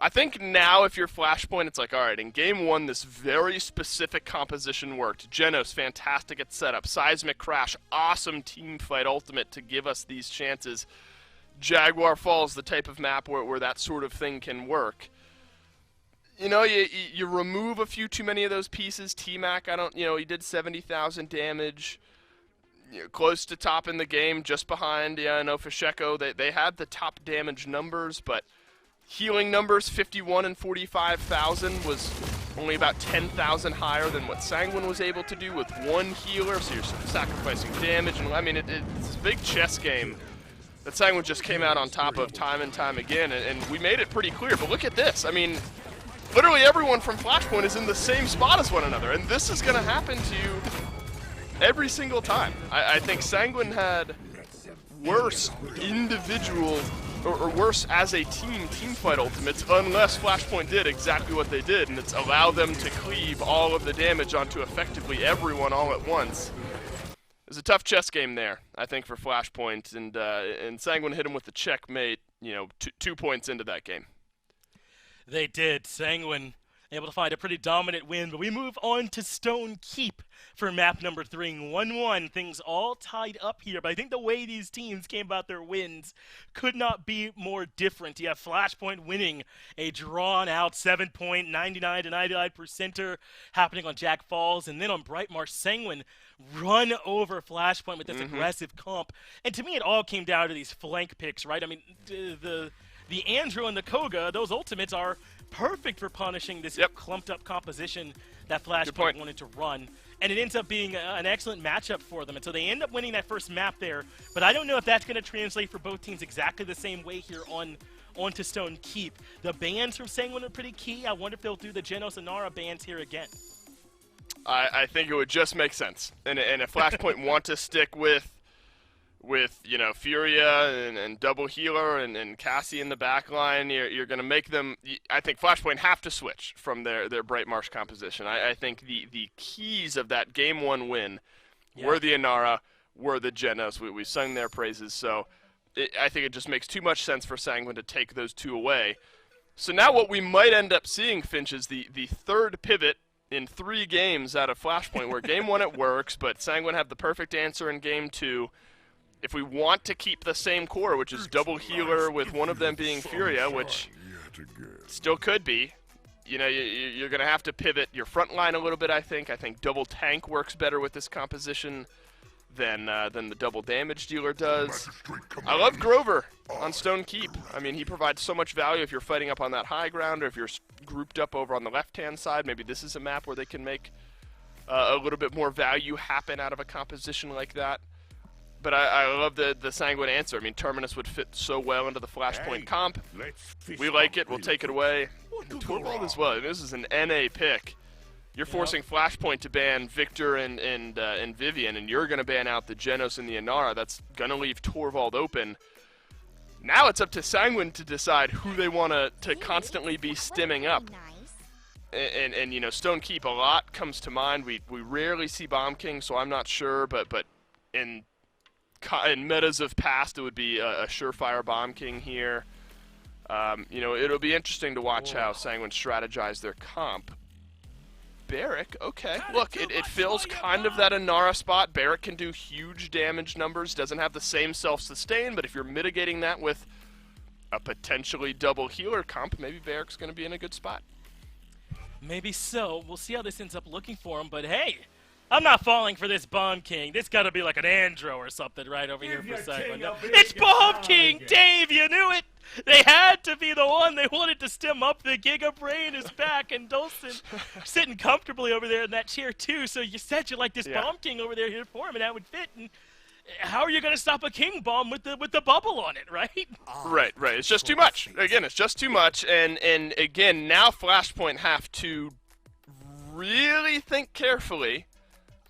I think now if you're Flashpoint, it's like, all right, in game 1, this very specific composition worked. Genos, fantastic at setup. Seismic Crash, awesome team fight ultimate to give us these chances. Jaguar Falls, the type of map where that sort of thing can work. You know, you remove a few too many of those pieces. T-Mac, he did 70,000 damage. Close to top in the game, just behind, Ofasheko. They had the top damage numbers, but healing numbers, 51 and 45,000, was only about 10,000 higher than what Sanguine was able to do with one healer, so you're sacrificing damage. And I mean, it's a big chess game that Sanguine just came out on top of time and time again, and we made it pretty clear. But look at this. I mean, literally everyone from Flashpoint is in the same spot as one another, and this is going to happen to you every single time. I think Sanguine had worse individual or worse as a team fight ultimates, unless Flashpoint did exactly what they did, and it's allow them to cleave all of the damage onto effectively everyone all at once. It was a tough chess game there, I think, for Flashpoint, and Sanguine hit him with the checkmate, 2 points into that game. They did. Sanguine able to find a pretty dominant win, but we move on to Stone Keep for map number 3. 1-1, things all tied up here, but I think the way these teams came about their wins could not be more different. You have Flashpoint winning a drawn-out 7-point, 99 to 99%er happening on Jaguar Falls, and then on Brightmarsh, Sanguine run over Flashpoint with this aggressive comp. And to me, it all came down to these flank picks, right? I mean, the Andrew and the Koga, those ultimates are perfect for punishing this clumped-up composition that Flashpoint wanted to run. And it ends up being an excellent matchup for them. And so they end up winning that first map there. But I don't know if that's going to translate for both teams exactly the same way here onto Stone Keep. The bans from Sanguine are pretty key. I wonder if they'll do the Genos and Nara bans here again. I think it would just make sense. And if Flashpoint want to stick with Furia and double healer and Cassie in the back line, you're going to make them. I think Flashpoint have to switch from their Brightmarsh composition. I think the keys of that game 1 win were the Inara, were the Genos. We sung their praises, so I think it just makes too much sense for Sanguine to take those 2 away. So now what we might end up seeing, Finch, is the third pivot in 3 games out of Flashpoint, where game 1 it works, but Sanguine have the perfect answer in game 2. If we want to keep the same core, which is double healer with one of them being Furia, which still could be, you're going to have to pivot your front line a little bit, I think. I think double tank works better with this composition than the double damage dealer does. I love Grover on Stone Keep. I mean, he provides so much value if you're fighting up on that high ground, or if you're grouped up over on the left-hand side. Maybe this is a map where they can make a little bit more value happen out of a composition like that. But I love the Sanguine answer. I mean, Terminus would fit so well into the Flashpoint comp. We like it. We'll take it away. And Torvald as well. This is an NA pick. You're forcing Flashpoint to ban Victor and Vivian, and you're going to ban out the Genos and the Inara. That's going to leave Torvald open. Now it's up to Sanguine to decide who they want to constantly be stimming up. And Stone Keep, a lot comes to mind. We rarely see Bomb King, so I'm not sure, but in metas of past, it would be a surefire Bomb King here. It'll be interesting to watch how Sanguine strategize their comp. Barrick, okay. Look, it fills kind of that Inara spot. Barrick can do huge damage numbers, doesn't have the same self-sustain, but if you're mitigating that with a potentially double healer comp, maybe Barrick's going to be in a good spot. Maybe so. We'll see how this ends up looking for him, but hey, I'm not falling for this Bomb King. This got to be like an Andro or something right over here for Sanguine. No, it's Bomb King! Dave, you knew it! They had to be the one. They wanted to stem up. The Giga Brain is back, and Dolson sitting comfortably over there in that chair too. So you said you like this Bomb King over there here for him, and that would fit. And how are you going to stop a King Bomb with the bubble on it, right? Right. It's just too much. Again, it's just too much. And again, now Flashpoint have to really think carefully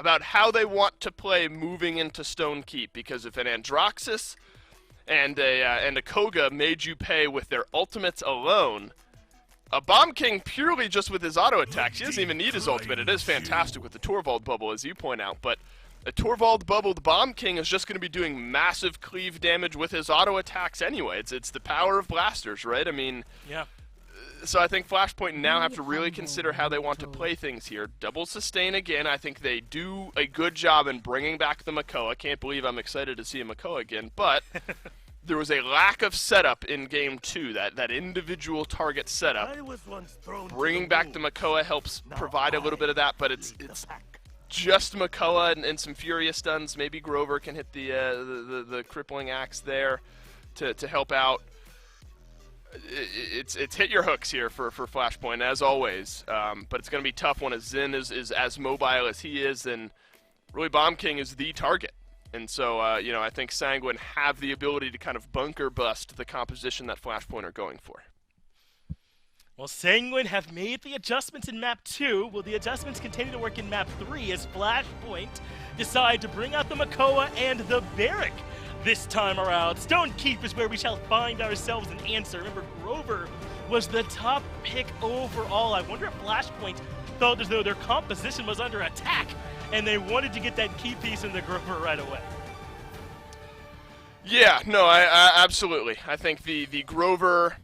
about how they want to play moving into Stone Keep, because if an Androxus and a Koga made you pay with their ultimates alone, a Bomb King purely just with his auto attacks, he doesn't even need his ultimate. It is fantastic with the Torvald bubble, as you point out, but a Torvald bubbled Bomb King is just going to be doing massive cleave damage with his auto attacks anyway. It's the power of blasters, right? I mean, So I think Flashpoint now have to really consider how they want to play things here. Double sustain again. I think they do a good job in bringing back the Makoa. Can't believe I'm excited to see a Makoa again, but there was a lack of setup in Game 2, that individual target setup. Bringing back the Makoa helps provide a little bit of that, but it's just Makoa and some Furious stuns. Maybe Grover can hit the crippling axe there to help out. It's hit your hooks here for Flashpoint, as always, but it's going to be tough when a Xin is as mobile as he is, and really Bomb King is the target. And so, you know, I think Sanguine have the ability to kind of bunker bust the composition that Flashpoint are going for. Well, Sanguine have made the adjustments in Map 2. Will the adjustments continue to work in Map 3 as Flashpoint decide to bring out the Makoa and the Barrack? This time around, Stone Keep is where we shall find ourselves an answer. Remember, Grover was the top pick overall. I wonder if Flashpoint felt as though their composition was under attack, and they wanted to get that key piece in the Grover right away. Yeah, no, I absolutely. I think the Grover,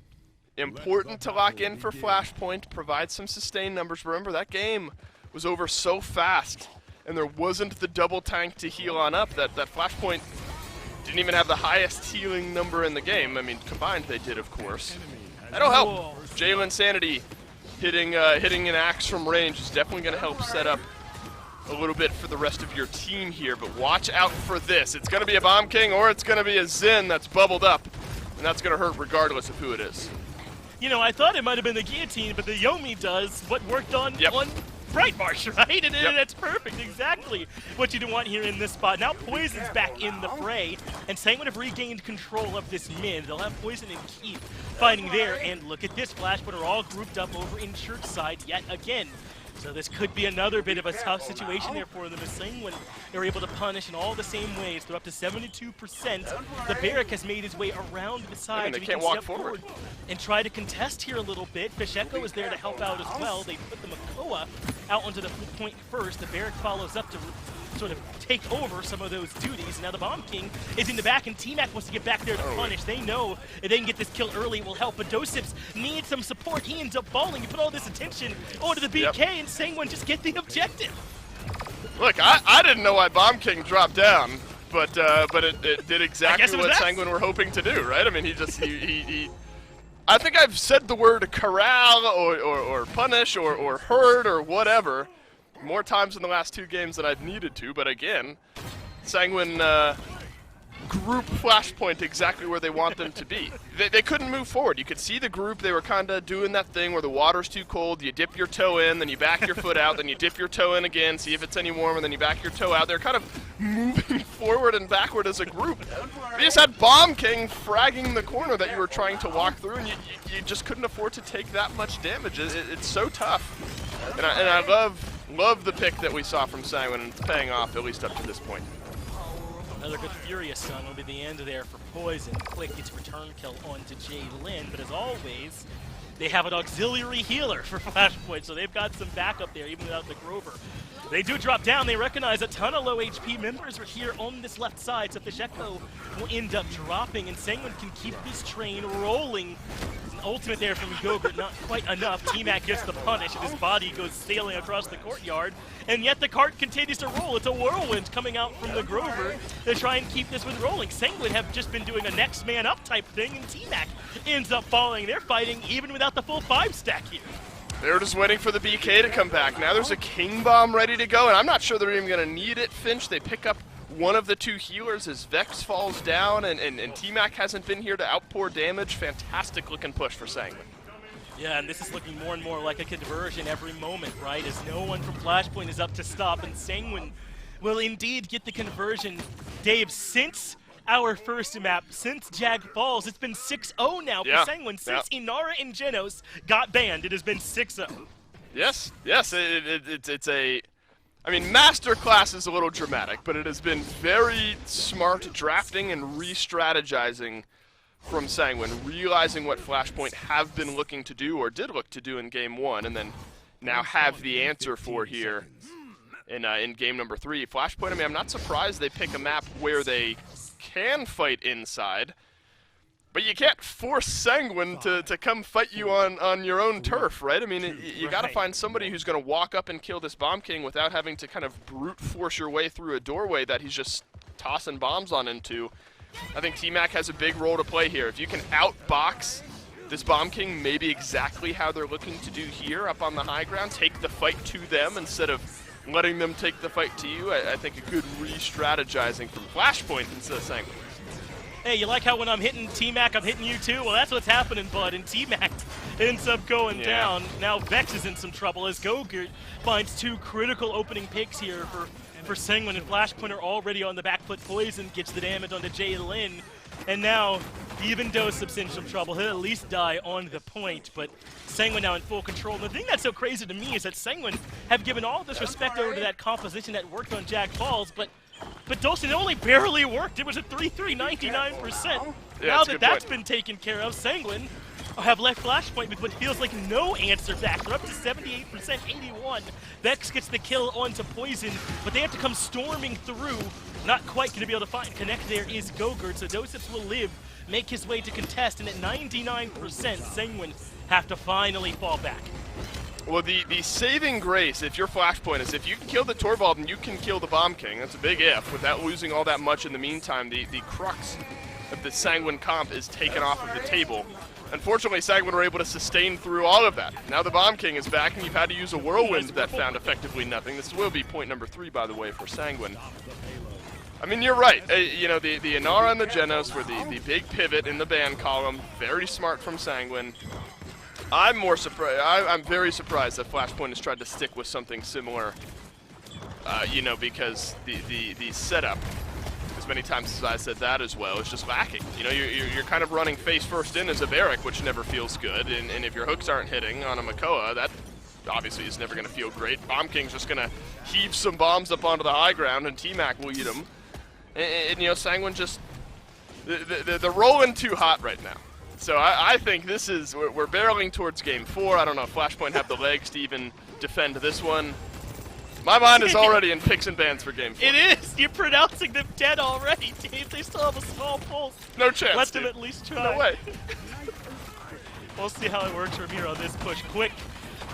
important to lock in for Flashpoint, provide some sustained numbers. Remember, that game was over so fast, and there wasn't the double tank to heal on up that Flashpoint didn't even have the highest healing number in the game. I mean, combined they did, of course. That'll help. Jalen Sanity hitting an axe from range is definitely going to help set up a little bit for the rest of your team here. But watch out for this. It's going to be a Bomb King or it's going to be a Xin that's bubbled up. And that's going to hurt regardless of who it is. You know, I thought it might have been the guillotine, but the Yomi does what worked on Brightmarsh, right? And that's perfect, exactly what you want here in this spot. Now Poison's back in the fray, and Sanguine have regained control of this mid. They'll have Poison and Keith fighting there, and look at this, Flashpoint are all grouped up over in church side yet again. So this could be another bit of a tough situation there for them, as Sanguine are able to punish in all the same ways. They're up to 72%. The Barrack has made his way around the side. They can't walk forward and try to contest here a little bit. Fish Echo is there to help out as well. They put the Makoa out onto the point first. The Barrack follows up to sort of take over some of those duties. Now the Bomb King is in the back, and T-Mac wants to get back there to punish. They know if they can get this kill early, it will help, but Dosips needs some support. He ends up falling. You put all this attention onto the BK, and Sanguine just get the objective. Look, I didn't know why Bomb King dropped down, but it did exactly what Sanguine were hoping to do, right? I mean, he I think I've said the word corral or punish or hurt or whatever more times in the last two games than I've needed to, but again, Sanguine group Flashpoint exactly where they want them to be. They couldn't move forward. You could see the group, they were kind of doing that thing where the water's too cold, you dip your toe in, then you back your foot out, then you dip your toe in again, see if it's any warmer, then you back your toe out. They're kind of moving forward and backward as a group. You just had Bomb King fragging the corner that you were trying to walk through, and you just couldn't afford to take that much damage. It's so tough. And I love the pick that we saw from Sanguine, and it's paying off, at least up to this point. Another good Furious Stun will be the end there for Poison. Quick gets return kill onto Jay-Lin, but as always, they have an auxiliary healer for Flashpoint, so they've got some backup there, even without the Grover. They do drop down. They recognize a ton of low HP members are here on this left side, so Fish Echo will end up dropping, and Sanguine can keep this train rolling. An ultimate there from Yogurt, not quite enough. T-Mac gets the punish, and his body goes sailing across the courtyard, and yet the cart continues to roll. It's a whirlwind coming out from the Grover to try and keep this one rolling. Sanguine have just been doing a next man up type thing, and T-Mac ends up falling. They're fighting even without the full 5-stack here. They're just waiting for the BK to come back. Now there's a King Bomb ready to go, and I'm not sure they're even going to need it, Finch. They pick up one of the two healers as Vex falls down, and T-Mac hasn't been here to outpour damage. Fantastic looking push for Sanguine. Yeah, and this is looking more and more like a conversion every moment, right? As no one from Flashpoint is up to stop, and Sanguine will indeed get the conversion. Dave, since our first map, since Jaguar Falls, it's been 6-0 now for Sanguine. Since Inara and Genos got banned, it has been 6-0. Yes, it's a... I mean, Masterclass is a little dramatic, but it has been very smart drafting and re-strategizing from Sanguine, realizing what Flashpoint have been looking to do, or did look to do in Game 1, and then now have the answer for here in Game number 3. Flashpoint, I mean, I'm not surprised they pick a map where they can fight inside. But you can't force Sanguine to come fight you on your own turf, right? I mean, you got to find somebody who's going to walk up and kill this Bomb King without having to kind of brute force your way through a doorway that he's just tossing bombs on into. I think T-Mac has a big role to play here. If you can outbox this Bomb King, maybe exactly how they're looking to do here up on the high ground, take the fight to them instead of letting them take the fight to you, I think a good re-strategizing from Flashpoint instead of Sanguine. Hey, you like how when I'm hitting T-Mac, I'm hitting you too? Well, that's what's happening, bud, and T-Mac ends up going down. Now Vex is in some trouble as Gogurt finds 2 critical opening picks here for Sanguine, and Flashpoint are already on the back foot. Poison gets the damage onto Jaylin, and now even Dosup's in some trouble. He'll at least die on the point, but Sanguine now in full control. And the thing that's so crazy to me is that Sanguine have given all this respect over to that composition that worked on Jaguar Falls, but Dolson, it only barely worked. It was a 3-3, 99%. Now that that's been taken care of, Sanguine have left Flashpoint with what feels like no answer back. They're up to 78%, 81. Vex gets the kill onto Poison, but they have to come storming through. Not quite going to be able to connect there is Gogurt, so Dosups will live, make his way to contest, and at 99%, Sanguine have to finally fall back. Well, the saving grace, if you're Flashpoint, is if you can kill the Torvald and you can kill the Bomb King. That's a big if, without losing all that much in the meantime. The crux of the Sanguine comp is taken off of the table. Unfortunately, Sanguine were able to sustain through all of that. Now the Bomb King is back, and you've had to use a Whirlwind that found effectively nothing. This will be point number 3, by the way, for Sanguine. I mean, you're right. You know, the Inara and the Genos were the big pivot in the ban column. Very smart from Sanguine. I'm more surprised. I'm very surprised that Flashpoint has tried to stick with something similar. You know, because the setup, as many times as I said that as well, is just lacking. You know, you're kind of running face first in as a Barrack, which never feels good. And if your hooks aren't hitting on a Makoa, that obviously is never going to feel great. Bomb King's just going to heave some bombs up onto the high ground, and T-Mac will eat them. And you know, Sanguine just they're rolling too hot right now. So I think this is, we're barreling towards game 4. I don't know if Flashpoint have the legs to even defend this one. My mind is already in picks and bans for game 4. It is! You're pronouncing them dead already, Dave. They still have a small pulse. No chance, Let them at least try. No way. We'll see how it works from here on this push. Quick.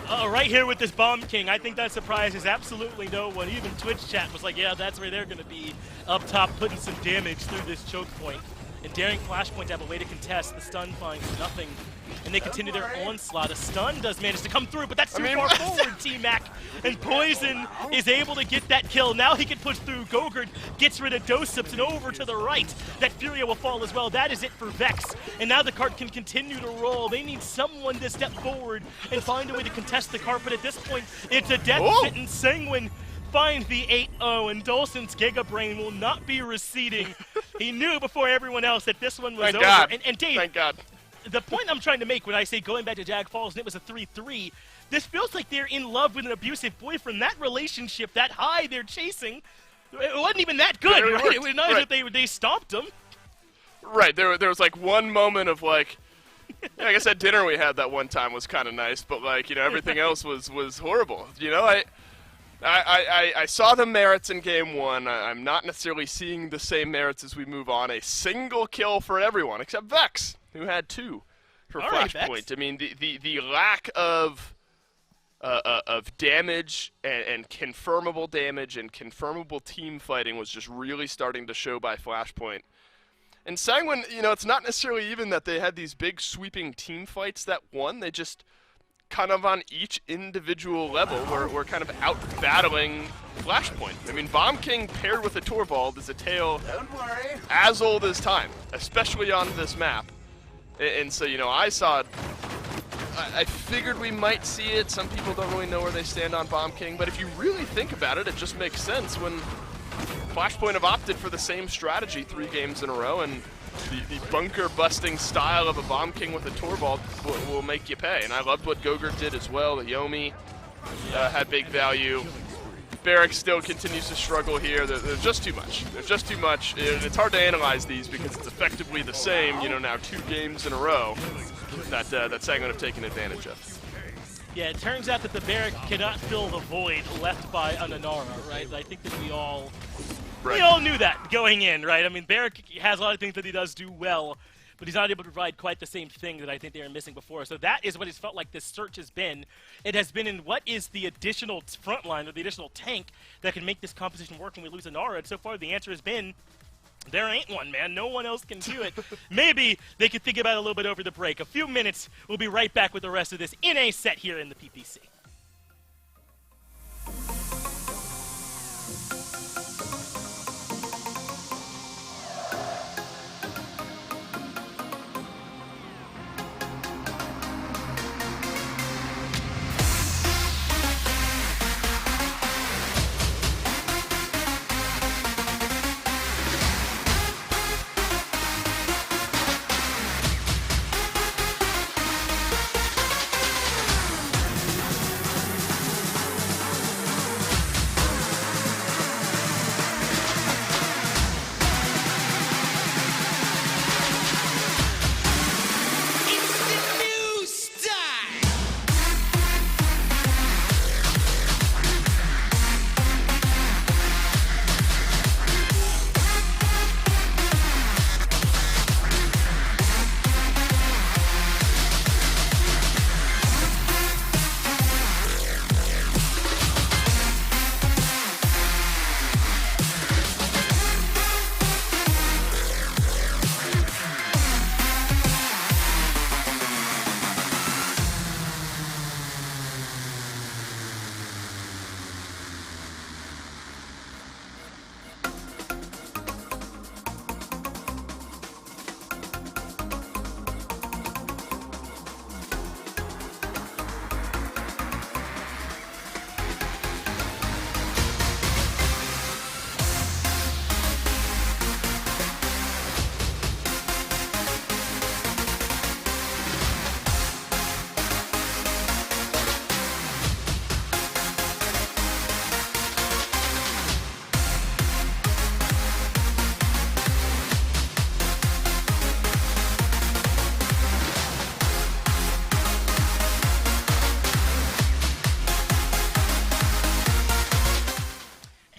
Right here with this Bomb King, I think that surprises absolutely no one. Even Twitch chat was like, yeah, that's where they're going to be up top, putting some damage through this choke point. And daring Flashpoint to have a way to contest. The stun finds nothing, and they continue their onslaught. A stun does manage to come through, but that's too far forward, T-Mac. And Poison is able to get that kill. Now he can push through. Gogurt gets rid of Dosups, and over to the right. That Furia will fall as well. That is it for Vex. And now the cart can continue to roll. They need someone to step forward and find a way to contest the cart, but at this point, it's a death fit, and Sanguine find the 8-0, and Dolson's Giga Brain will not be receding. He knew before everyone else that this one was over. And Dave, thank God. The point I'm trying to make when I say going back to Jaguar Falls and it was a 3-3, this feels like they're in love with an abusive boyfriend. That relationship, that high they're chasing, it wasn't even that good, right? It was not as if they stopped him. Right, there was like one moment of like, yeah, I guess that dinner we had that one time was kind of nice, but like, you know, everything else was horrible. You know, I saw the merits in game 1. I'm not necessarily seeing the same merits as we move on. A single kill for everyone except Vex, who had 2 for Flashpoint. I mean, the lack of damage and confirmable damage and confirmable team fighting was just really starting to show by Flashpoint. And Sanguine, you know, it's not necessarily even that they had these big sweeping team fights that won. They just kind of on each individual level, we're kind of out-battling Flashpoint. I mean, Bomb King paired with a Torvald is a tale as old as time, especially on this map. And so, you know, I figured we might see it. Some people don't really know where they stand on Bomb King, but if you really think about it, it just makes sense when Flashpoint have opted for the same strategy 3 games in a row, and the bunker-busting style of a Bomb King with a Torvald will make you pay. And I loved what Gogurt did as well. The Yomi had big value. Barrack still continues to struggle here. There's just too much. There's just too much. It's hard to analyze these because it's effectively the same, you know, now 2 games in a row that Sanguine have taken advantage of. Yeah, it turns out that the Barrack cannot fill the void left by an Inara, right? I think that we all knew that going in, right? I mean, Barrack has a lot of things that he does do well, but he's not able to provide quite the same thing that I think they were missing before. So that is what it's felt like this search has been. It has been in what is the additional front line or the additional tank that can make this composition work when we lose Inara. And so far the answer has been, there ain't one, man. No one else can do it. Maybe they could think about it a little bit over the break. A few minutes, we'll be right back with the rest of this in a set here in the PPC.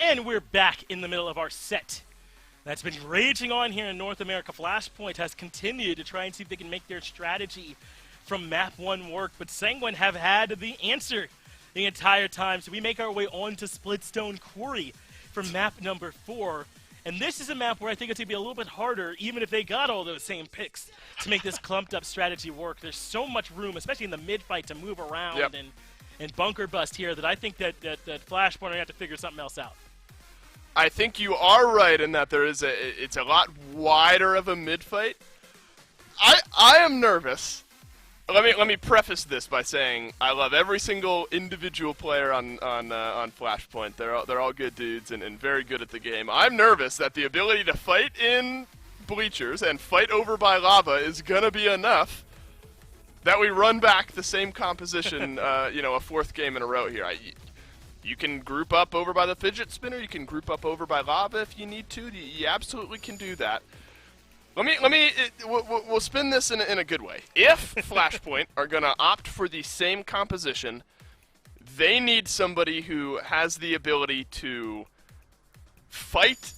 And we're back in the middle of our set. That's been raging on here in North America. Flashpoint has continued to try and see if they can make their strategy from map 1 work, but Sanguine have had the answer the entire time. So we make our way on to Splitstone Quarry for map number 4. And this is a map where I think it's going to be a little bit harder, even if they got all those same picks, to make this clumped up strategy work. There's so much room, especially in the mid-fight, to move around and bunker bust here that I think that Flashpoint are going to have to figure something else out. I think you are right in that it's a lot wider of a mid-fight. I am nervous. Let me preface this by saying I love every single individual player on Flashpoint. They're all good dudes and very good at the game. I'm nervous that the ability to fight in bleachers and fight over by lava is gonna be enough that we run back the same composition, a fourth game in a row here. You can group up over by the fidget spinner. You can group up over by lava if you need to. You absolutely can do that. We'll spin this in a good way. If Flashpoint are going to opt for the same composition, they need somebody who has the ability to fight,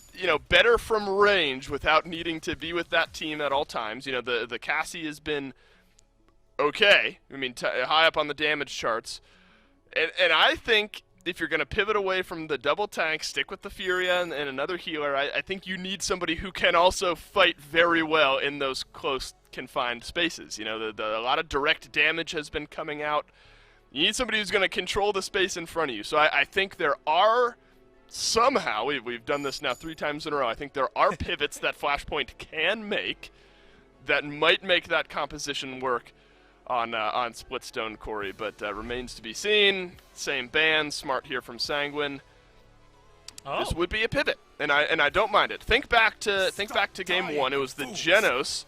better from range without needing to be with that team at all times. The Cassie has been okay. High up on the damage charts. And I think if you're going to pivot away from the double tank, stick with the Furia and another healer, I think you need somebody who can also fight very well in those close, confined spaces. A lot of direct damage has been coming out. You need somebody who's going to control the space in front of you. So I think there are somehow, we've done this now 3 times in a row, I think there are pivots that Flashpoint can make that might make that composition work on Splitstone Quarry, but remains to be seen. Same band, smart here from Sanguine. Oh. This would be a pivot, and I don't mind it. Think back to game 1. It was the Genos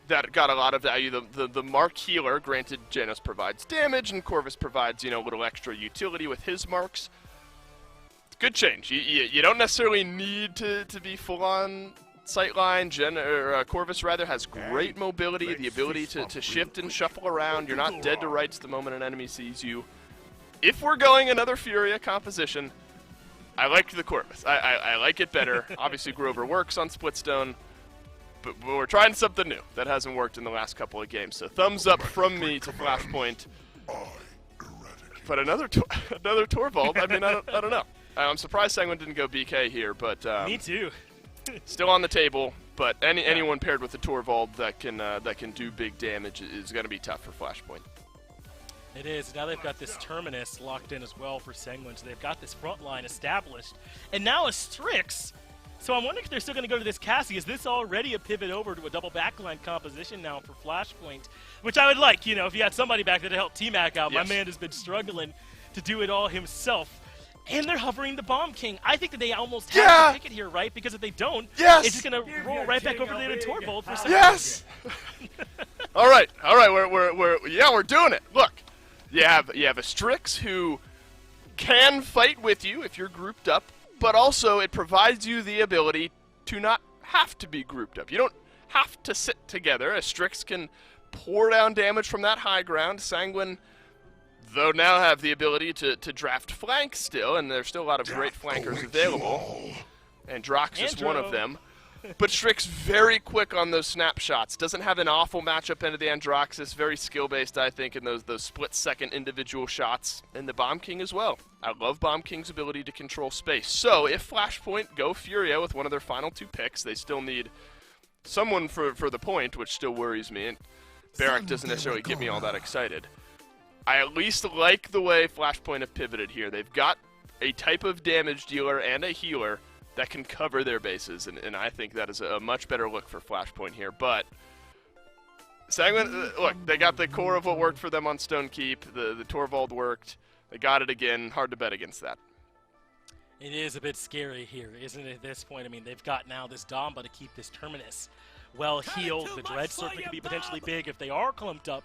that got a lot of value. The Mark healer, granted, Genos provides damage, and Corvus provides a little extra utility with his marks. Good change. You don't necessarily need to be full on Sightline. Corvus rather has great mobility, the ability to shift and shuffle around. You're not dead to rights the moment an enemy sees you. If we're going another Furia composition, I like the Corvus. I like it better. Obviously, Grover works on Splitstone. but we're trying something new that hasn't worked in the last couple of games. So thumbs up from me to Flashpoint. But another Torvald. I mean, I don't know. I'm surprised Sanguine didn't go BK here, but me too. Still on the table. But anyone paired with the Torvald that can do big damage is going to be tough for Flashpoint. It is. Now they've got this Terminus locked in as well for Sanguine, so they've got this front line established. And now a Strix. So I'm wondering if they're still going to go to this Cassie. Is this already a pivot over to a double backline composition now for Flashpoint? Which I would like, you know, if you had somebody back there to help T-Mac out. Yes. My man has been struggling to do it all himself. And they're hovering the Bomb King. I think that they almost have to pick it here, right? Because if they don't, it's just going to roll right back over there to Torvald for a second. Yes! All right. We're doing it. Look. You have a Strix who can fight with you if you're grouped up, but also it provides you the ability to not have to be grouped up. You don't have to sit together. A Strix can pour down damage from that high ground. Sanguine, though, now have the ability to draft flank still, and there's still a lot of great flankers available. And Drox is one of them. But Strix very quick on those snapshots. Doesn't have an awful matchup into the Androxus. Very skill-based, I think, in those split-second individual shots. And the Bomb King as well. I love Bomb King's ability to control space. So if Flashpoint go Furia with one of their final 2 picks, they still need someone for the point, which still worries me. And Barrack doesn't necessarily get me all that excited. I at least like the way Flashpoint have pivoted here. They've got a type of damage dealer and a healer that can cover their bases, and I think that is a much better look for Flashpoint here. But Sanguine, look, they got the core of what worked for them on Stone Keep. The Torvald worked. They got it again. Hard to bet against that. It is a bit scary here, isn't it, at this point? I mean, they've got now this Damba to keep this Terminus well healed. The Dread Serpent could be potentially big if they are clumped up.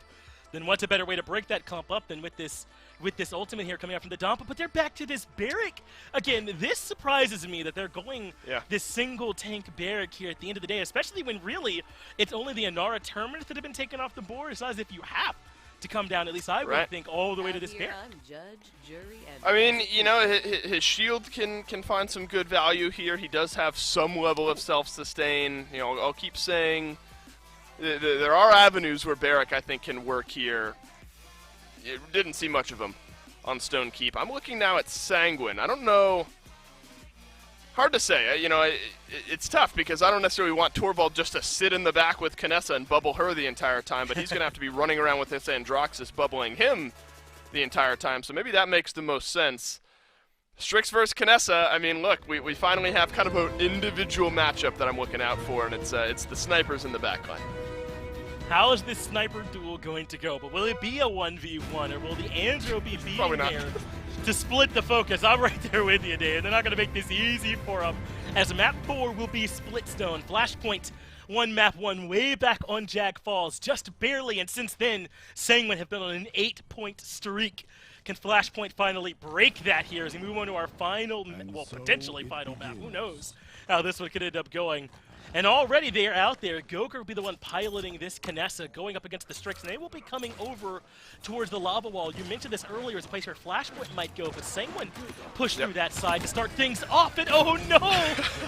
Then what's a better way to break that clump up than with this ultimate here coming out from the Damba? But they're back to this Barrack. Again, this surprises me that they're going this single tank Barrack here at the end of the day, especially when really it's only the Inara Terminus that have been taken off the board. It's not as if you have to come down, at least I would think, all the way to this Barrack. I mean, you know, his shield can find some good value here. He does have some level of self-sustain. You know, I'll keep saying there are avenues where Barrack, I think, can work here. You didn't see much of him on Stone Keep. I'm looking now at Sanguine. I don't know. Hard to say. You know, it's tough because I don't necessarily want Torvald just to sit in the back with Kinessa and bubble her the entire time, but he's going to have to be running around with this Androxus bubbling him the entire time, so maybe that makes the most sense. Strix versus Kinessa, I mean, look, we finally have kind of an individual matchup that I'm looking out for, and it's the snipers in the backline. How is this sniper duel going to go? But will it be a 1v1, or will the Andro be being there to split the focus? I'm right there with you, Dan. They're not going to make this easy for them. As map 4 will be Splitstone. Flashpoint won map 1 way back on Jaguar Falls, just barely, and since then, Sanguine have been on an 8-point streak. Can Flashpoint finally break that here as we move on to our final, well, potentially final map? Who knows how this one could end up going. And already they are out there. Gokr will be the one piloting this Kinessa, going up against the Strix, and they will be coming over towards the lava wall. You mentioned this earlier as a place where Flashpoint might go, but Sanguine pushed through that side to start things off, and oh no!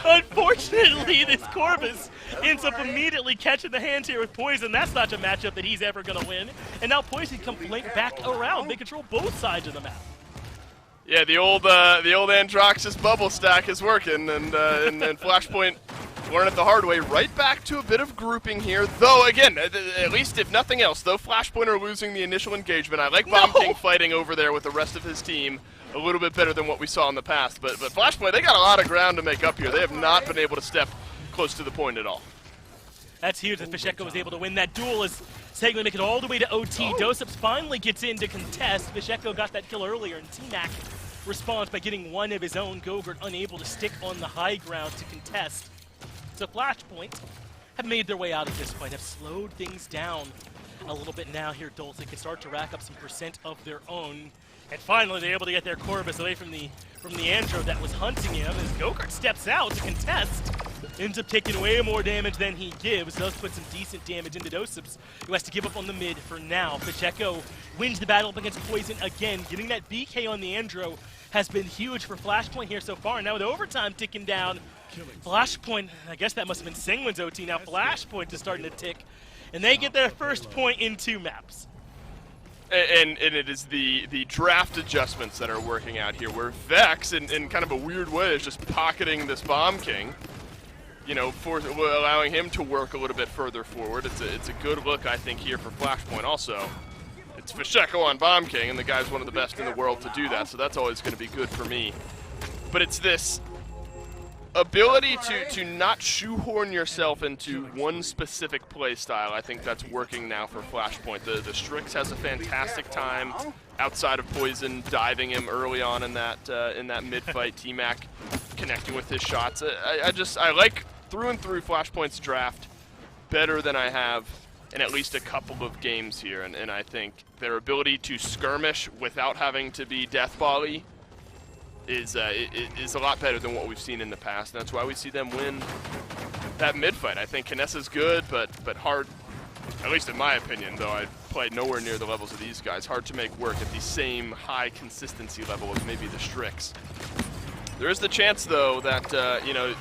Unfortunately, this Corvus ends up immediately catching the hands here with Poison. That's not a matchup that he's ever going to win. And now Poison can flank back around. They control both sides of the map. Yeah, the old Androxus bubble stack is working, and Flashpoint learn it the hard way. Right back to a bit of grouping here, though. Again, at least if nothing else, though Flashpoint are losing the initial engagement. I like Bomb King fighting over there with the rest of his team a little bit better than what we saw in the past. But Flashpoint, they got a lot of ground to make up here. They have not been able to step close to the point at all. That's huge that Fisheko was able to win that duel as Sanguine make it all the way to OT. Doseps finally gets in to contest. Fisheko got that kill earlier, and T-Mac responds by getting one of his own. Gogurt unable to stick on the high ground to contest. So Flashpoint have made their way out at this point, have slowed things down a little bit now here. Dolce can start to rack up some percent of their own. And finally they're able to get their Corvus away from the Andro that was hunting him as Gokurt steps out to contest. Ends up taking way more damage than he gives. Does put some decent damage into Doseps, who has to give up on the mid for now. Pacheco wins the battle up against Poison again. Getting that BK on the Andro has been huge for Flashpoint here so far. And now with overtime ticking down, Flashpoint, I guess that must have been Sanguine's OT. Now Flashpoint is starting to tick, and they get their first point in 2 maps. And it is the draft adjustments that are working out here, where Vex, in kind of a weird way, is just pocketing this Bomb King, you know, allowing him to work a little bit further forward. It's a good look, I think, here for Flashpoint also. It's Fasheko on Bomb King, and the guy's one of the best in the world to do that, so that's always going to be good for me. But it's this ability to not shoehorn yourself into one specific play style. I think that's working now for Flashpoint. The Strix has a fantastic time outside of Poison, diving him early on in that mid-fight. T-Mac connecting with his shots. I like through and through Flashpoint's draft better than I have in at least a couple of games here, and I think their ability to skirmish without having to be death volley is a lot better than what we've seen in the past, and that's why we see them win that mid-fight. I think Kinessa's good, but hard, at least in my opinion, though I played nowhere near the levels of these guys, hard to make work at the same high consistency level as maybe the Strix. There is the chance, though, that, you know,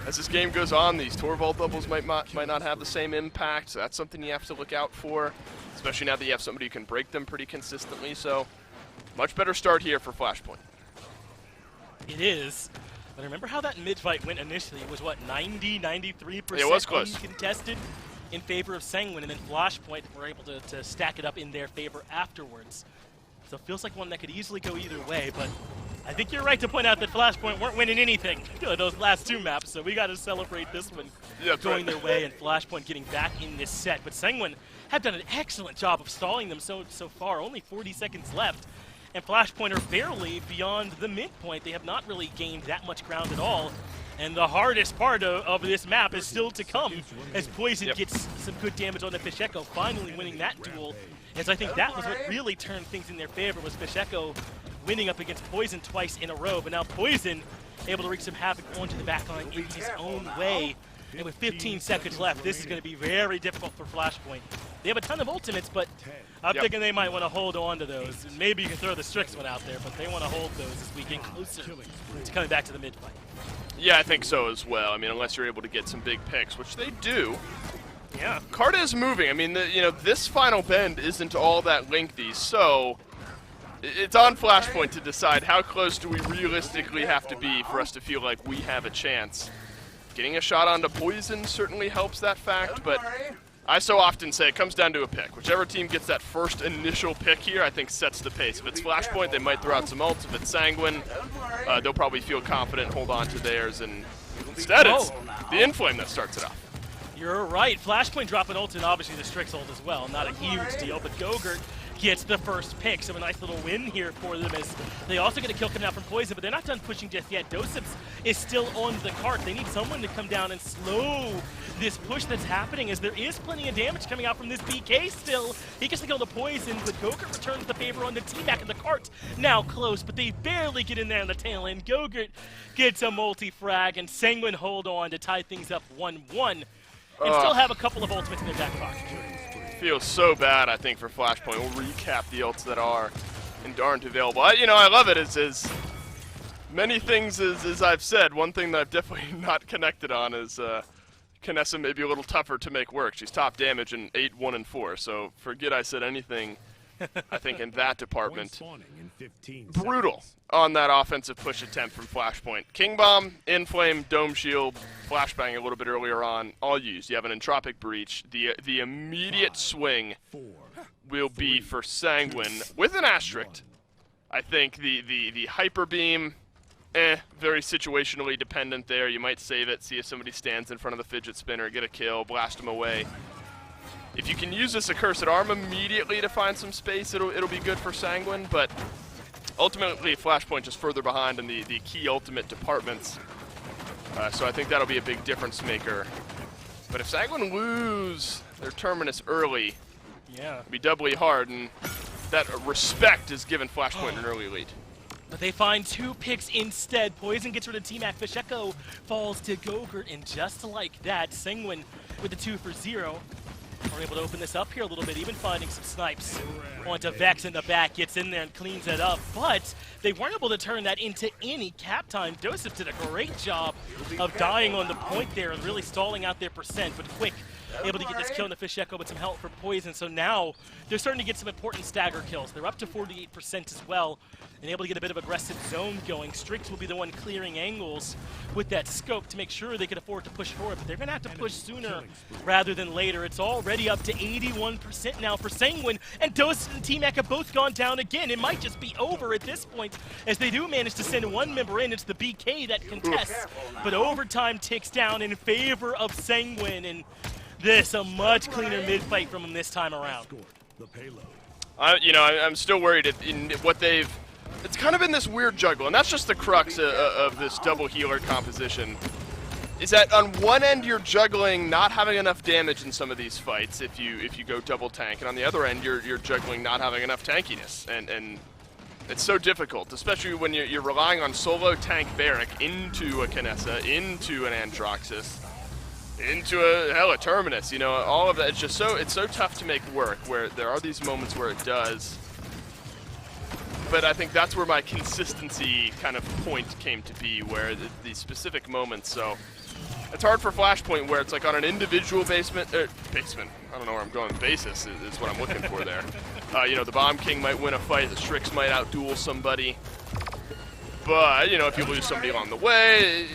as this game goes on, these Torvald doubles might not have the same impact, so that's something you have to look out for, especially now that you have somebody who can break them pretty consistently, so much better start here for Flashpoint. It is. But remember how that mid-fight went initially? It was, what, 93% it was close. Uncontested in favor of Sanguine, and then Flashpoint were able to stack it up in their favor afterwards. So it feels like one that could easily go either way, but I think you're right to point out that Flashpoint weren't winning anything those last 2 maps, so we got to celebrate this one going their way and Flashpoint getting back in this set. But Sanguine have done an excellent job of stalling them so far, only 40 seconds left. And Flashpoint are barely beyond the midpoint. They have not really gained that much ground at all. And the hardest part of this map is still to come as Poison gets some good damage on the Fasheko, finally winning that duel. As I think that was what really turned things in their favor, was Fasheko winning up against Poison twice in a row. But now Poison able to wreak some havoc onto the backline in his own way. And with 15 seconds left, this is going to be very difficult for Flashpoint. They have a ton of ultimates, but I'm thinking they might want to hold on to those. And maybe you can throw the Strix one out there, but they want to hold those as we get closer to coming back to the mid-fight. Yeah, I think so as well. I mean, unless you're able to get some big picks, which they do. Yeah. Carta is moving. I mean, you know, this final bend isn't all that lengthy, so it's on Flashpoint to decide how close do we realistically have to be for us to feel like we have a chance. Getting a shot onto Poison certainly helps that fact, but I so often say it comes down to a pick. Whichever team gets that first initial pick here, I think sets the pace. If it's Flashpoint, they might throw out some ults. If it's Sanguine, they'll probably feel confident, hold on to theirs, and instead it's the Inflame that starts it off. You're right. Flashpoint dropping ult, and obviously the Strix ult as well. Not a huge deal, but Gogurt gets the first pick, so a nice little win here for them as they also get a kill coming out from Poison, but they're not done pushing just yet. Dosips is still on the cart. They need someone to come down and slow this push that's happening, as there is plenty of damage coming out from this BK still. He gets to kill the Poison, but Gogurt returns the favor on the T-Mac, and the cart now close, but they barely get in there on the tail end. Gogurt gets a multi-frag, and Sanguine hold on to tie things up 1-1, and still have a couple of ultimates in their back pocket. Feels so bad, I think, for Flashpoint. We'll recap the ults that are and aren't available. I love it. As many things as I've said, one thing that I've definitely not connected on is Kinessa may be a little tougher to make work. She's top damage in 8, 1, and 4, so forget I said anything, I think, in that department. Brutal on that offensive push attempt from Flashpoint. King Bomb, Inflame, Dome Shield, Flashbang a little bit earlier on, all used. You have an Entropic Breach. The immediate swing will be for Sanguine with an asterisk. I think the Hyper Beam, very situationally dependent there. You might save it, see if somebody stands in front of the Fidget Spinner, get a kill, blast them away. If you can use this Accursed Arm immediately to find some space, it'll be good for Sanguine, but ultimately Flashpoint just further behind in the key ultimate departments. So I think that'll be a big difference maker. But if Sanguine lose their Terminus early, it'll be doubly hard, and that respect is given Flashpoint an early lead. But they find 2 picks instead. Poison gets rid of T-Mac. Fasheko falls to Gogurt, and just like that, Sanguine with the 2 for 0. are able to open this up here a little bit, even finding some snipes onto Vex in the back, gets in there and cleans it up, but they weren't able to turn that into any cap time. Joseph did a great job of dying on the point there and really stalling out their percent, but Quick able to get this kill in the Fish Echo with some help from Poison, so now they're starting to get some important stagger kills. They're up to 48% as well, and able to get a bit of aggressive zone going. Strix will be the one clearing angles with that scope to make sure they can afford to push forward, but they're going to have to push sooner rather than later. It's already up to 81% now for Sanguine, and Dos and T-Mac have both gone down again. It might just be over at this point, as they do manage to send one member in. It's the BK that contests, but overtime ticks down in favor of Sanguine, and this a much cleaner mid-fight from them this time around. I'm still worried in what they've... It's kind of been this weird juggle, and that's just the crux of this double healer composition. Is that on one end you're juggling not having enough damage in some of these fights if you go double tank, and on the other end you're juggling not having enough tankiness, and it's so difficult, especially when you're relying on solo tank Barrack into a Kinessa, into an Androxus, into a Terminus, all of that. It's just so tough to make work, where there are these moments where it does. But I think that's where my consistency kind of point came to be, where these specific moments. So it's hard for Flashpoint, where it's like on an individual basement, I don't know where I'm going, basis is what I'm looking for there. The Bomb King might win a fight, the Strix might outduel somebody. But, if you lose somebody along the way,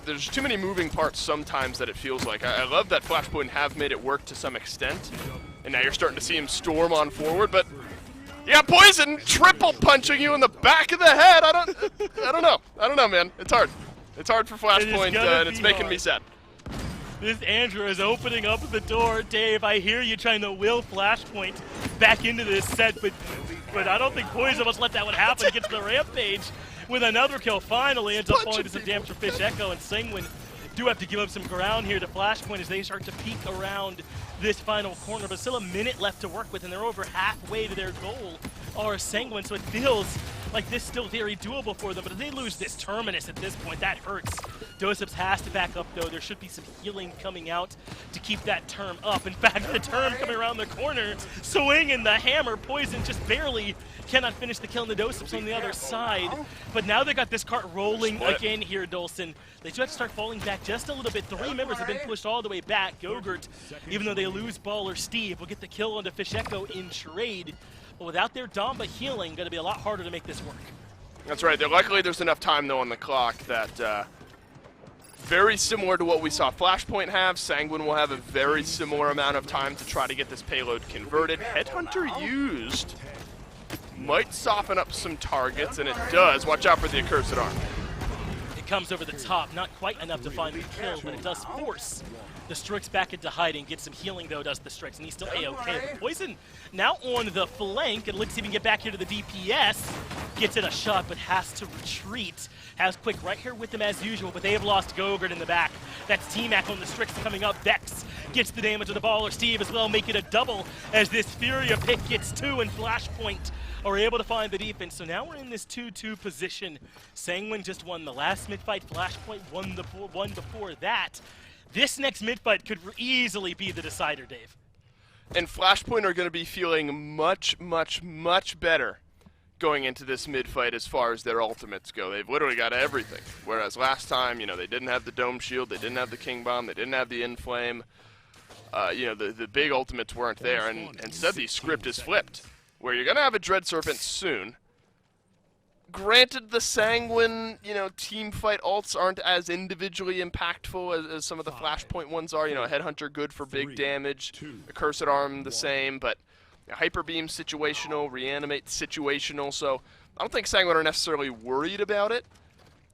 there's too many moving parts sometimes that it feels like. I love that Flashpoint have made it work to some extent, and now you're starting to see him storm on forward, but you got Poison triple punching you in the back of the head. I don't know, man. It's hard. It's hard for Flashpoint, and it's making me sad. This Andrew is opening up the door. Dave, I hear you trying to will Flashpoint back into this set, but I don't think Poison must let that one happen. Gets the Rampage with another kill. Finally ends up falling to some damage for Fish Echo, and Sanguine do have to give up some ground here to Flashpoint as they start to peek around this final corner, but still a minute left to work with, and they're over halfway to their goal, or Sanguine, so it feels like this is still very doable for them, but if they lose this Terminus at this point, that hurts. Josephs has to back up, though. There should be some healing coming out to keep that term up. In fact, the term coming around the corner, swinging the hammer. Poison just barely cannot finish the kill in the Josephs on the other side, but now they got this cart rolling again here, Dolson. They do have to start falling back just a little bit. 3 members have been pushed all the way back. Gogurt, even though they lose Baller Steve, will get the kill onto Fish Echo in trade. But without their Damba healing, going to be a lot harder to make this work. That's right. Luckily, there's enough time, though, on the clock that very similar to what we saw Flashpoint have, Sanguine will have a very similar amount of time to try to get this payload converted. Headhunter used might soften up some targets, and it does. Watch out for the Accursed Arm. It comes over the top, not quite enough to find the kill, but it does force the Strix back into hiding. Gets some healing, though, does the Strix, and he's still A-okay. But Poison now on the flank, and looks even get back here to the DPS. Gets in a shot, but has to retreat. Has Quick right here with them as usual, but they have lost Gogurt in the back. That's T-Mac on the Strix coming up. Vex gets the damage of the Baller Steve as well, make it a double as this Furia pick gets 2, and Flashpoint are able to find the defense. So now we're in this 2-2 position. Sanguine just won the last mid-fight. Flashpoint won the one before that. This next mid-fight could easily be the decider, Dave. And Flashpoint are going to be feeling much, much, much better going into this mid-fight as far as their ultimates go. They've literally got everything. Whereas last time, they didn't have the Dome Shield, they didn't have the King Bomb, they didn't have the Inflame. The big ultimates weren't there, and instead the script is flipped, where you're going to have a Dread Serpent soon. Granted, the Sanguine, team fight ults aren't as individually impactful as some of the Flashpoint ones are. Headhunter good for big damage, Accursed Arm the same, but Hyper Beam situational, Reanimate situational, so I don't think Sanguine are necessarily worried about it.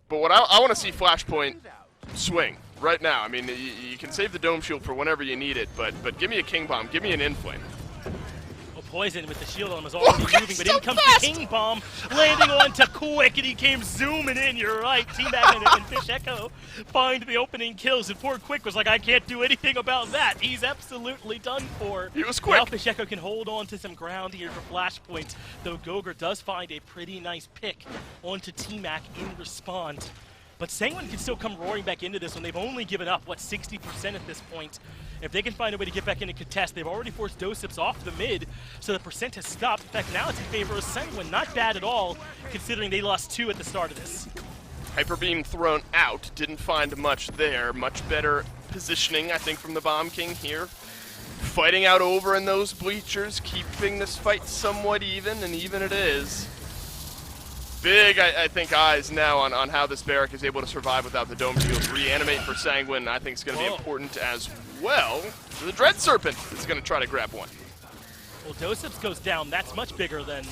But what I want to see Flashpoint swing right now. I mean, you can save the Dome Shield for whenever you need it, but give me a King Bomb, give me an Inflame. Poison with the shield on him is already moving, but in comes the King Bomb, landing onto Quick, and he came zooming in. You're right. T-Mac and Fish Echo find the opening kills, and poor Quick was like, I can't do anything about that. He's absolutely done for. He was quick. Now Fish Echo can hold on to some ground here for Flashpoint, though Gogurt does find a pretty nice pick onto T-Mac in response. But Sanguine can still come roaring back into this one. They've only given up, what, 60% at this point. If they can find a way to get back into contest, they've already forced Dosips off the mid, so the percent has stopped. In fact, now it's in favor of Sanguine. Not bad at all, considering they lost 2 at the start of this. Hyper Beam thrown out, didn't find much there. Much better positioning, I think, from the Bomb King here. Fighting out over in those bleachers, keeping this fight somewhat even, and even it is. Big, I think, eyes now on how this barrack is able to survive without the dome shield. Reanimate for Sanguine, I think, is going to be important as well. The Dread Serpent is going to try to grab one. Well, Dosips goes down. That's much bigger than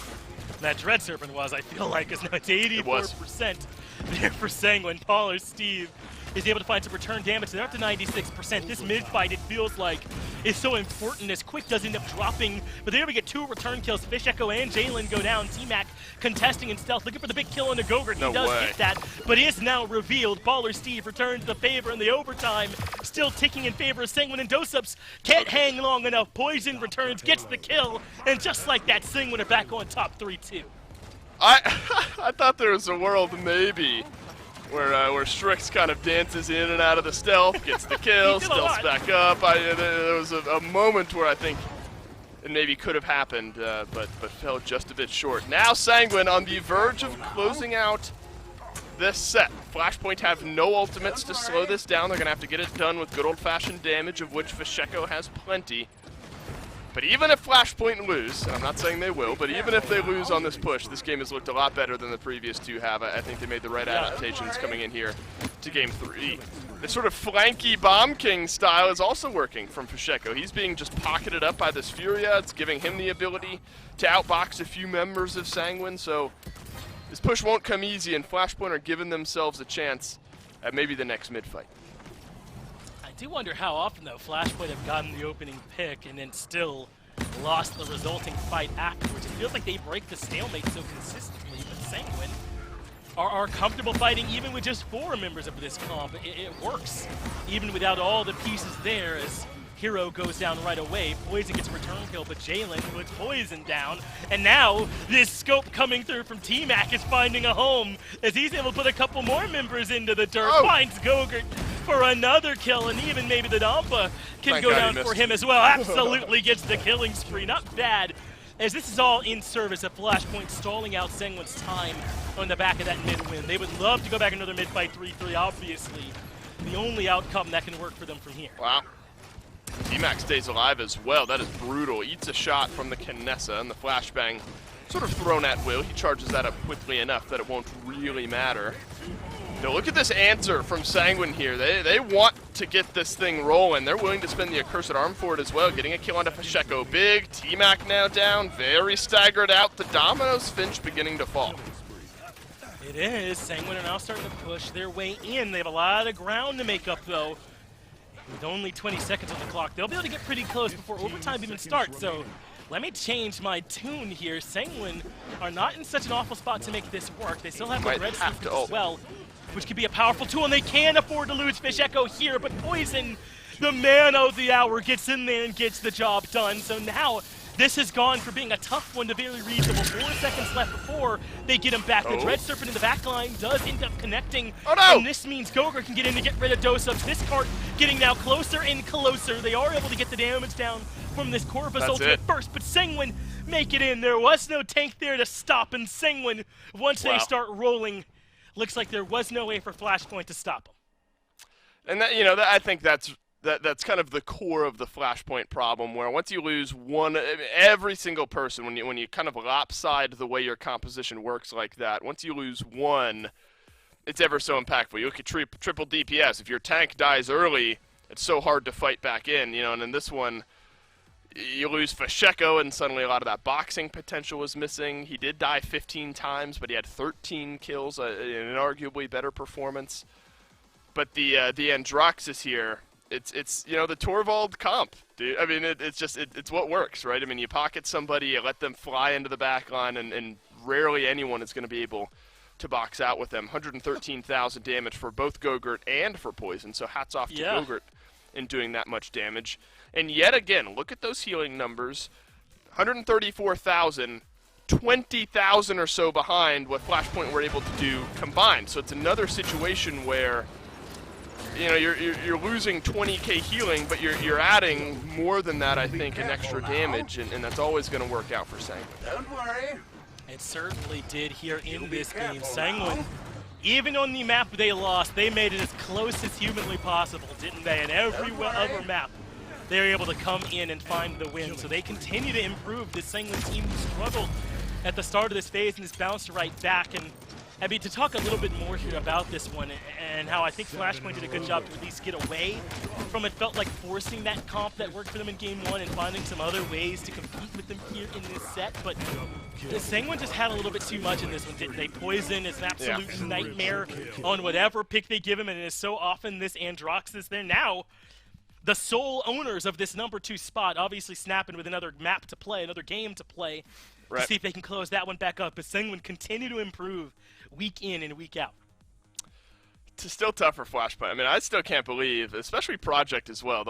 that Dread Serpent was, I feel like, because now it's 84% there for Sanguine. Paul or Steve is able to find some return damage. They're up to 96%. This mid-fight, it feels like, is so important as Quick does end up dropping. But there we get 2 return kills. Fish Echo and Jalen go down. T-Mac contesting in stealth, looking for the big kill on the Gogurt. He does get that, but is now revealed. Baller Steve returns the favor in the overtime. Still ticking in favor of Sanguine, and Dosips can't hang long enough. Poison returns, gets the kill, and just like that, Sanguine are back on top 3-2. I thought there was a world maybe where Strix kind of dances in and out of the stealth, gets the kill, stealths back up. There was a moment where I think it maybe could have happened, but fell just a bit short. Now Sanguine on the verge of closing out this set. Flashpoint have no ultimates to slow this down. They're going to have to get it done with good old-fashioned damage, of which Fasheko has plenty. But even if Flashpoint lose, and I'm not saying they will, but even if they lose on this push, this game has looked a lot better than the previous 2 have. I think they made the right adaptations coming in here to game 3. This sort of flanky Bomb King style is also working from Fasheko. He's being just pocketed up by this Furia. It's giving him the ability to outbox a few members of Sanguine, so this push won't come easy, and Flashpoint are giving themselves a chance at maybe the next mid-fight. I do wonder how often, though, Flashpoint have gotten the opening pick and then still lost the resulting fight afterwards. It feels like they break the stalemate so consistently, but Sanguine are comfortable fighting even with just 4 members of this comp. It works, even without all the pieces there, as Hero goes down right away. Poison gets a return kill, but Jalen puts Poison down. And now this scope coming through from T-Mac is finding a home as he's able to put a couple more members into the dirt. Finds Gogurt for another kill, and even maybe the Dampa can go down for him as well. Absolutely gets the killing spree. Not bad, as this is all in service of Flashpoint stalling out Sanguine's time on the back of that mid-win. They would love to go back another mid-fight 3-3, obviously. The only outcome that can work for them from here. Wow. T-Mac stays alive as well. That is brutal. Eats a shot from the Kinessa, and the flashbang sort of thrown at will. He charges that up quickly enough that it won't really matter. Now look at this answer from Sanguine here. They want to get this thing rolling. They're willing to spend the Accursed Arm for it as well. Getting a kill onto Fasheko. Big. T-Mac now down. Very staggered out. The Domino's Finch beginning to fall. It is. Sanguine are now starting to push their way in. They have a lot of ground to make up, though. With only 20 seconds on the clock, they'll be able to get pretty close before overtime even starts. So let me change my tune here. Sanguine are not in such an awful spot to make this work. They still have the Red Serpent as well, which could be a powerful tool, and they can afford to lose Fish Echo here, but Poison, the man of the hour, gets in there and gets the job done. So now this has gone from being a tough one to very reasonable. 4 seconds left before they get him back. The Dread Serpent in the back line does end up connecting, and this means Gogurt can get in to get rid of Dosips. This cart getting now closer and closer. They are able to get the damage down from this Corvus ultimate first, but Sanguine make it in. There was no tank there to stop, and Sanguine, once they start rolling, looks like there was no way for Flashpoint to stop them. And that, I think that's kind of the core of the Flashpoint problem, where once you lose one, every single person, when you kind of lopside the way your composition works like that, once you lose one, it's ever so impactful. You look at triple DPS. If your tank dies early, it's so hard to fight back in, and in this one, you lose Fasheko, and suddenly a lot of that boxing potential was missing. He did die 15 times, but he had 13 kills, an arguably better performance. But the Androxus here, it's the Torvald comp, dude. I mean, it's what works, right? I mean, you pocket somebody, you let them fly into the back line, and rarely anyone is going to be able to box out with them. 113,000 damage for both Gogurt and for Poison, so hats off to Gogurt in doing that much damage. And yet again, look at those healing numbers. 134,000 20,000 or so behind what Flashpoint were able to do combined. So it's another situation where, you know, you're losing 20k healing, but you're adding more than that, I think, in extra damage, and that's always going to work out for Sanguine. Don't worry. It certainly did here in this game. Sanguine, even on the map they lost, they made it as close as humanly possible, didn't they? And every other map, they were able to come in and find the win. So they continue to improve. This Sanguine team struggled at the start of this phase and has bounced right back. And I mean, to talk a little bit more here about this one and how I think Flashpoint did a good job to at least get away from it, felt like forcing that comp that worked for them in game one and finding some other ways to compete with them here in this set. But the Sanguine just had a little bit too much in this one, didn't they? Poison is an absolute nightmare on whatever pick they give him, and it is so often this Androxus. They're now the sole owners of this number 2 spot, obviously snapping with another map to play, another game to play, to see if they can close that one back up. But Sanguine continue to improve week in and week out. It's still tough for Flashpoint. I mean, I still can't believe, especially Project as well.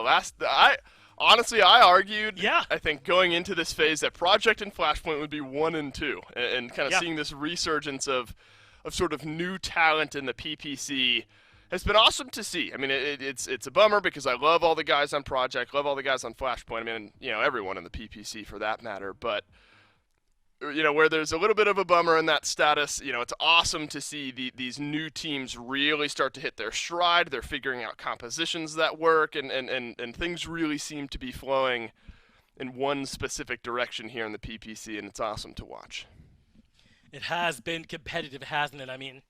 Honestly, I argued, I think, going into this phase that Project and Flashpoint would be 1 and 2, and kind of seeing this resurgence of sort of new talent in the PPC has been awesome to see. I mean, it's a bummer because I love all the guys on Project, love all the guys on Flashpoint. I mean, you know, everyone in the PPC for that matter, but you know, where there's a little bit of a bummer in that status, you know, it's awesome to see these new teams really start to hit their stride. They're figuring out compositions that work, and things really seem to be flowing in one specific direction here in the PPC, and it's awesome to watch. It has been competitive, hasn't it? I mean,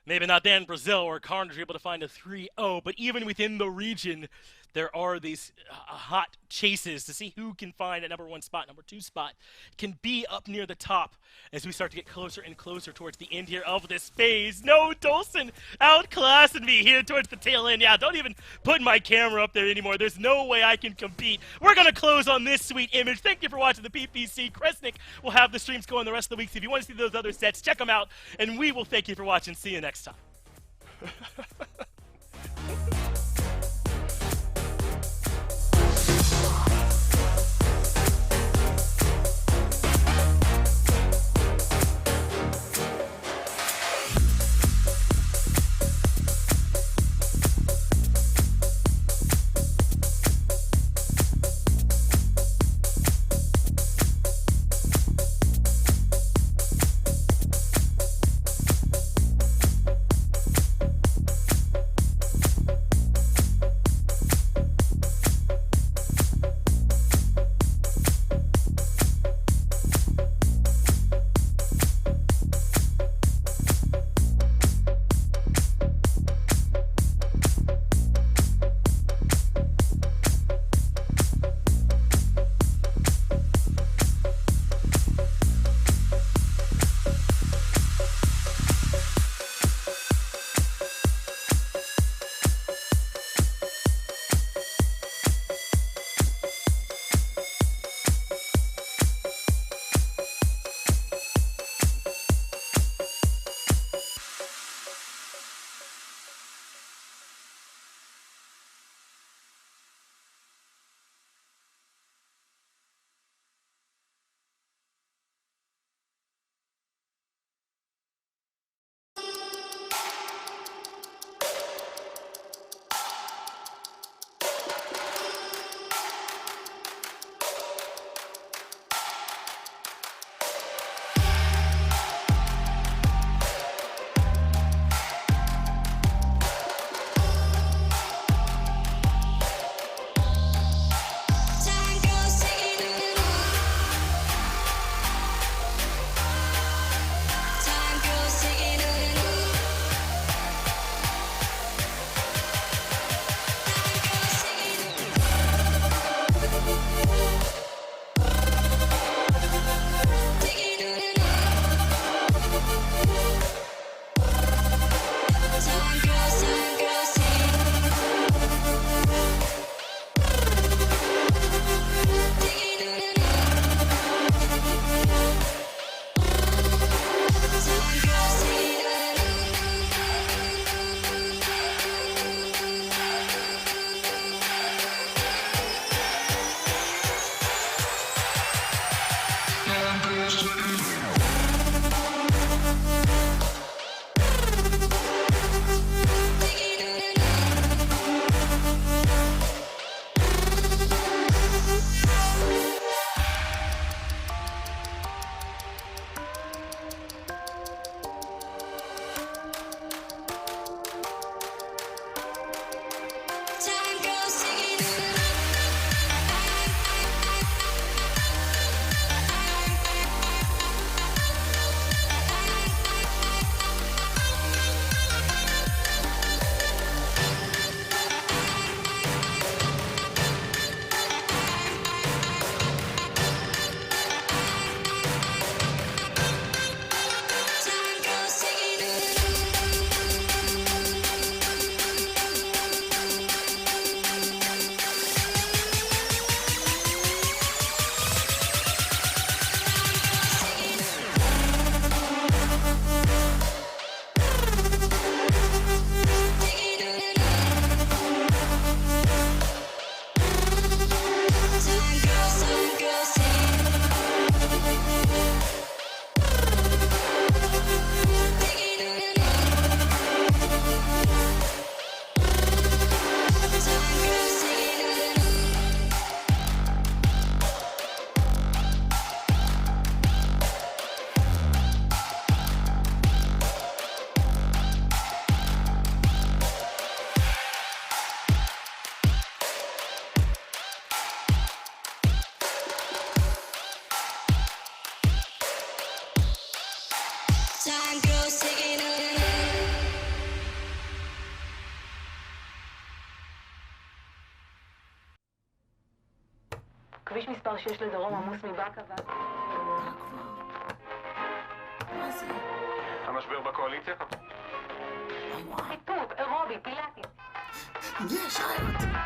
maybe not there in Brazil where Carnage are able to find a 3-0, but even within the region, there are these hot chases to see who can find a number 1 spot, number 2 spot, can be up near the top as we start to get closer and closer towards the end here of this phase. No, Dolson outclassing me here towards the tail end. Yeah, don't even put my camera up there anymore. There's no way I can compete. We're going to close on this sweet image. Thank you for watching the PPC. Kresnik will have the streams going the rest of the week. So if you want to see those other sets, check them out, and we will thank you for watching. See you next time. Time grows taking over. כביש מספר 6 לדרום עמוס מבאקה מה זה? המשבר בקואליציה? חיטוט, אירובי, פילאטי. יש רעיון.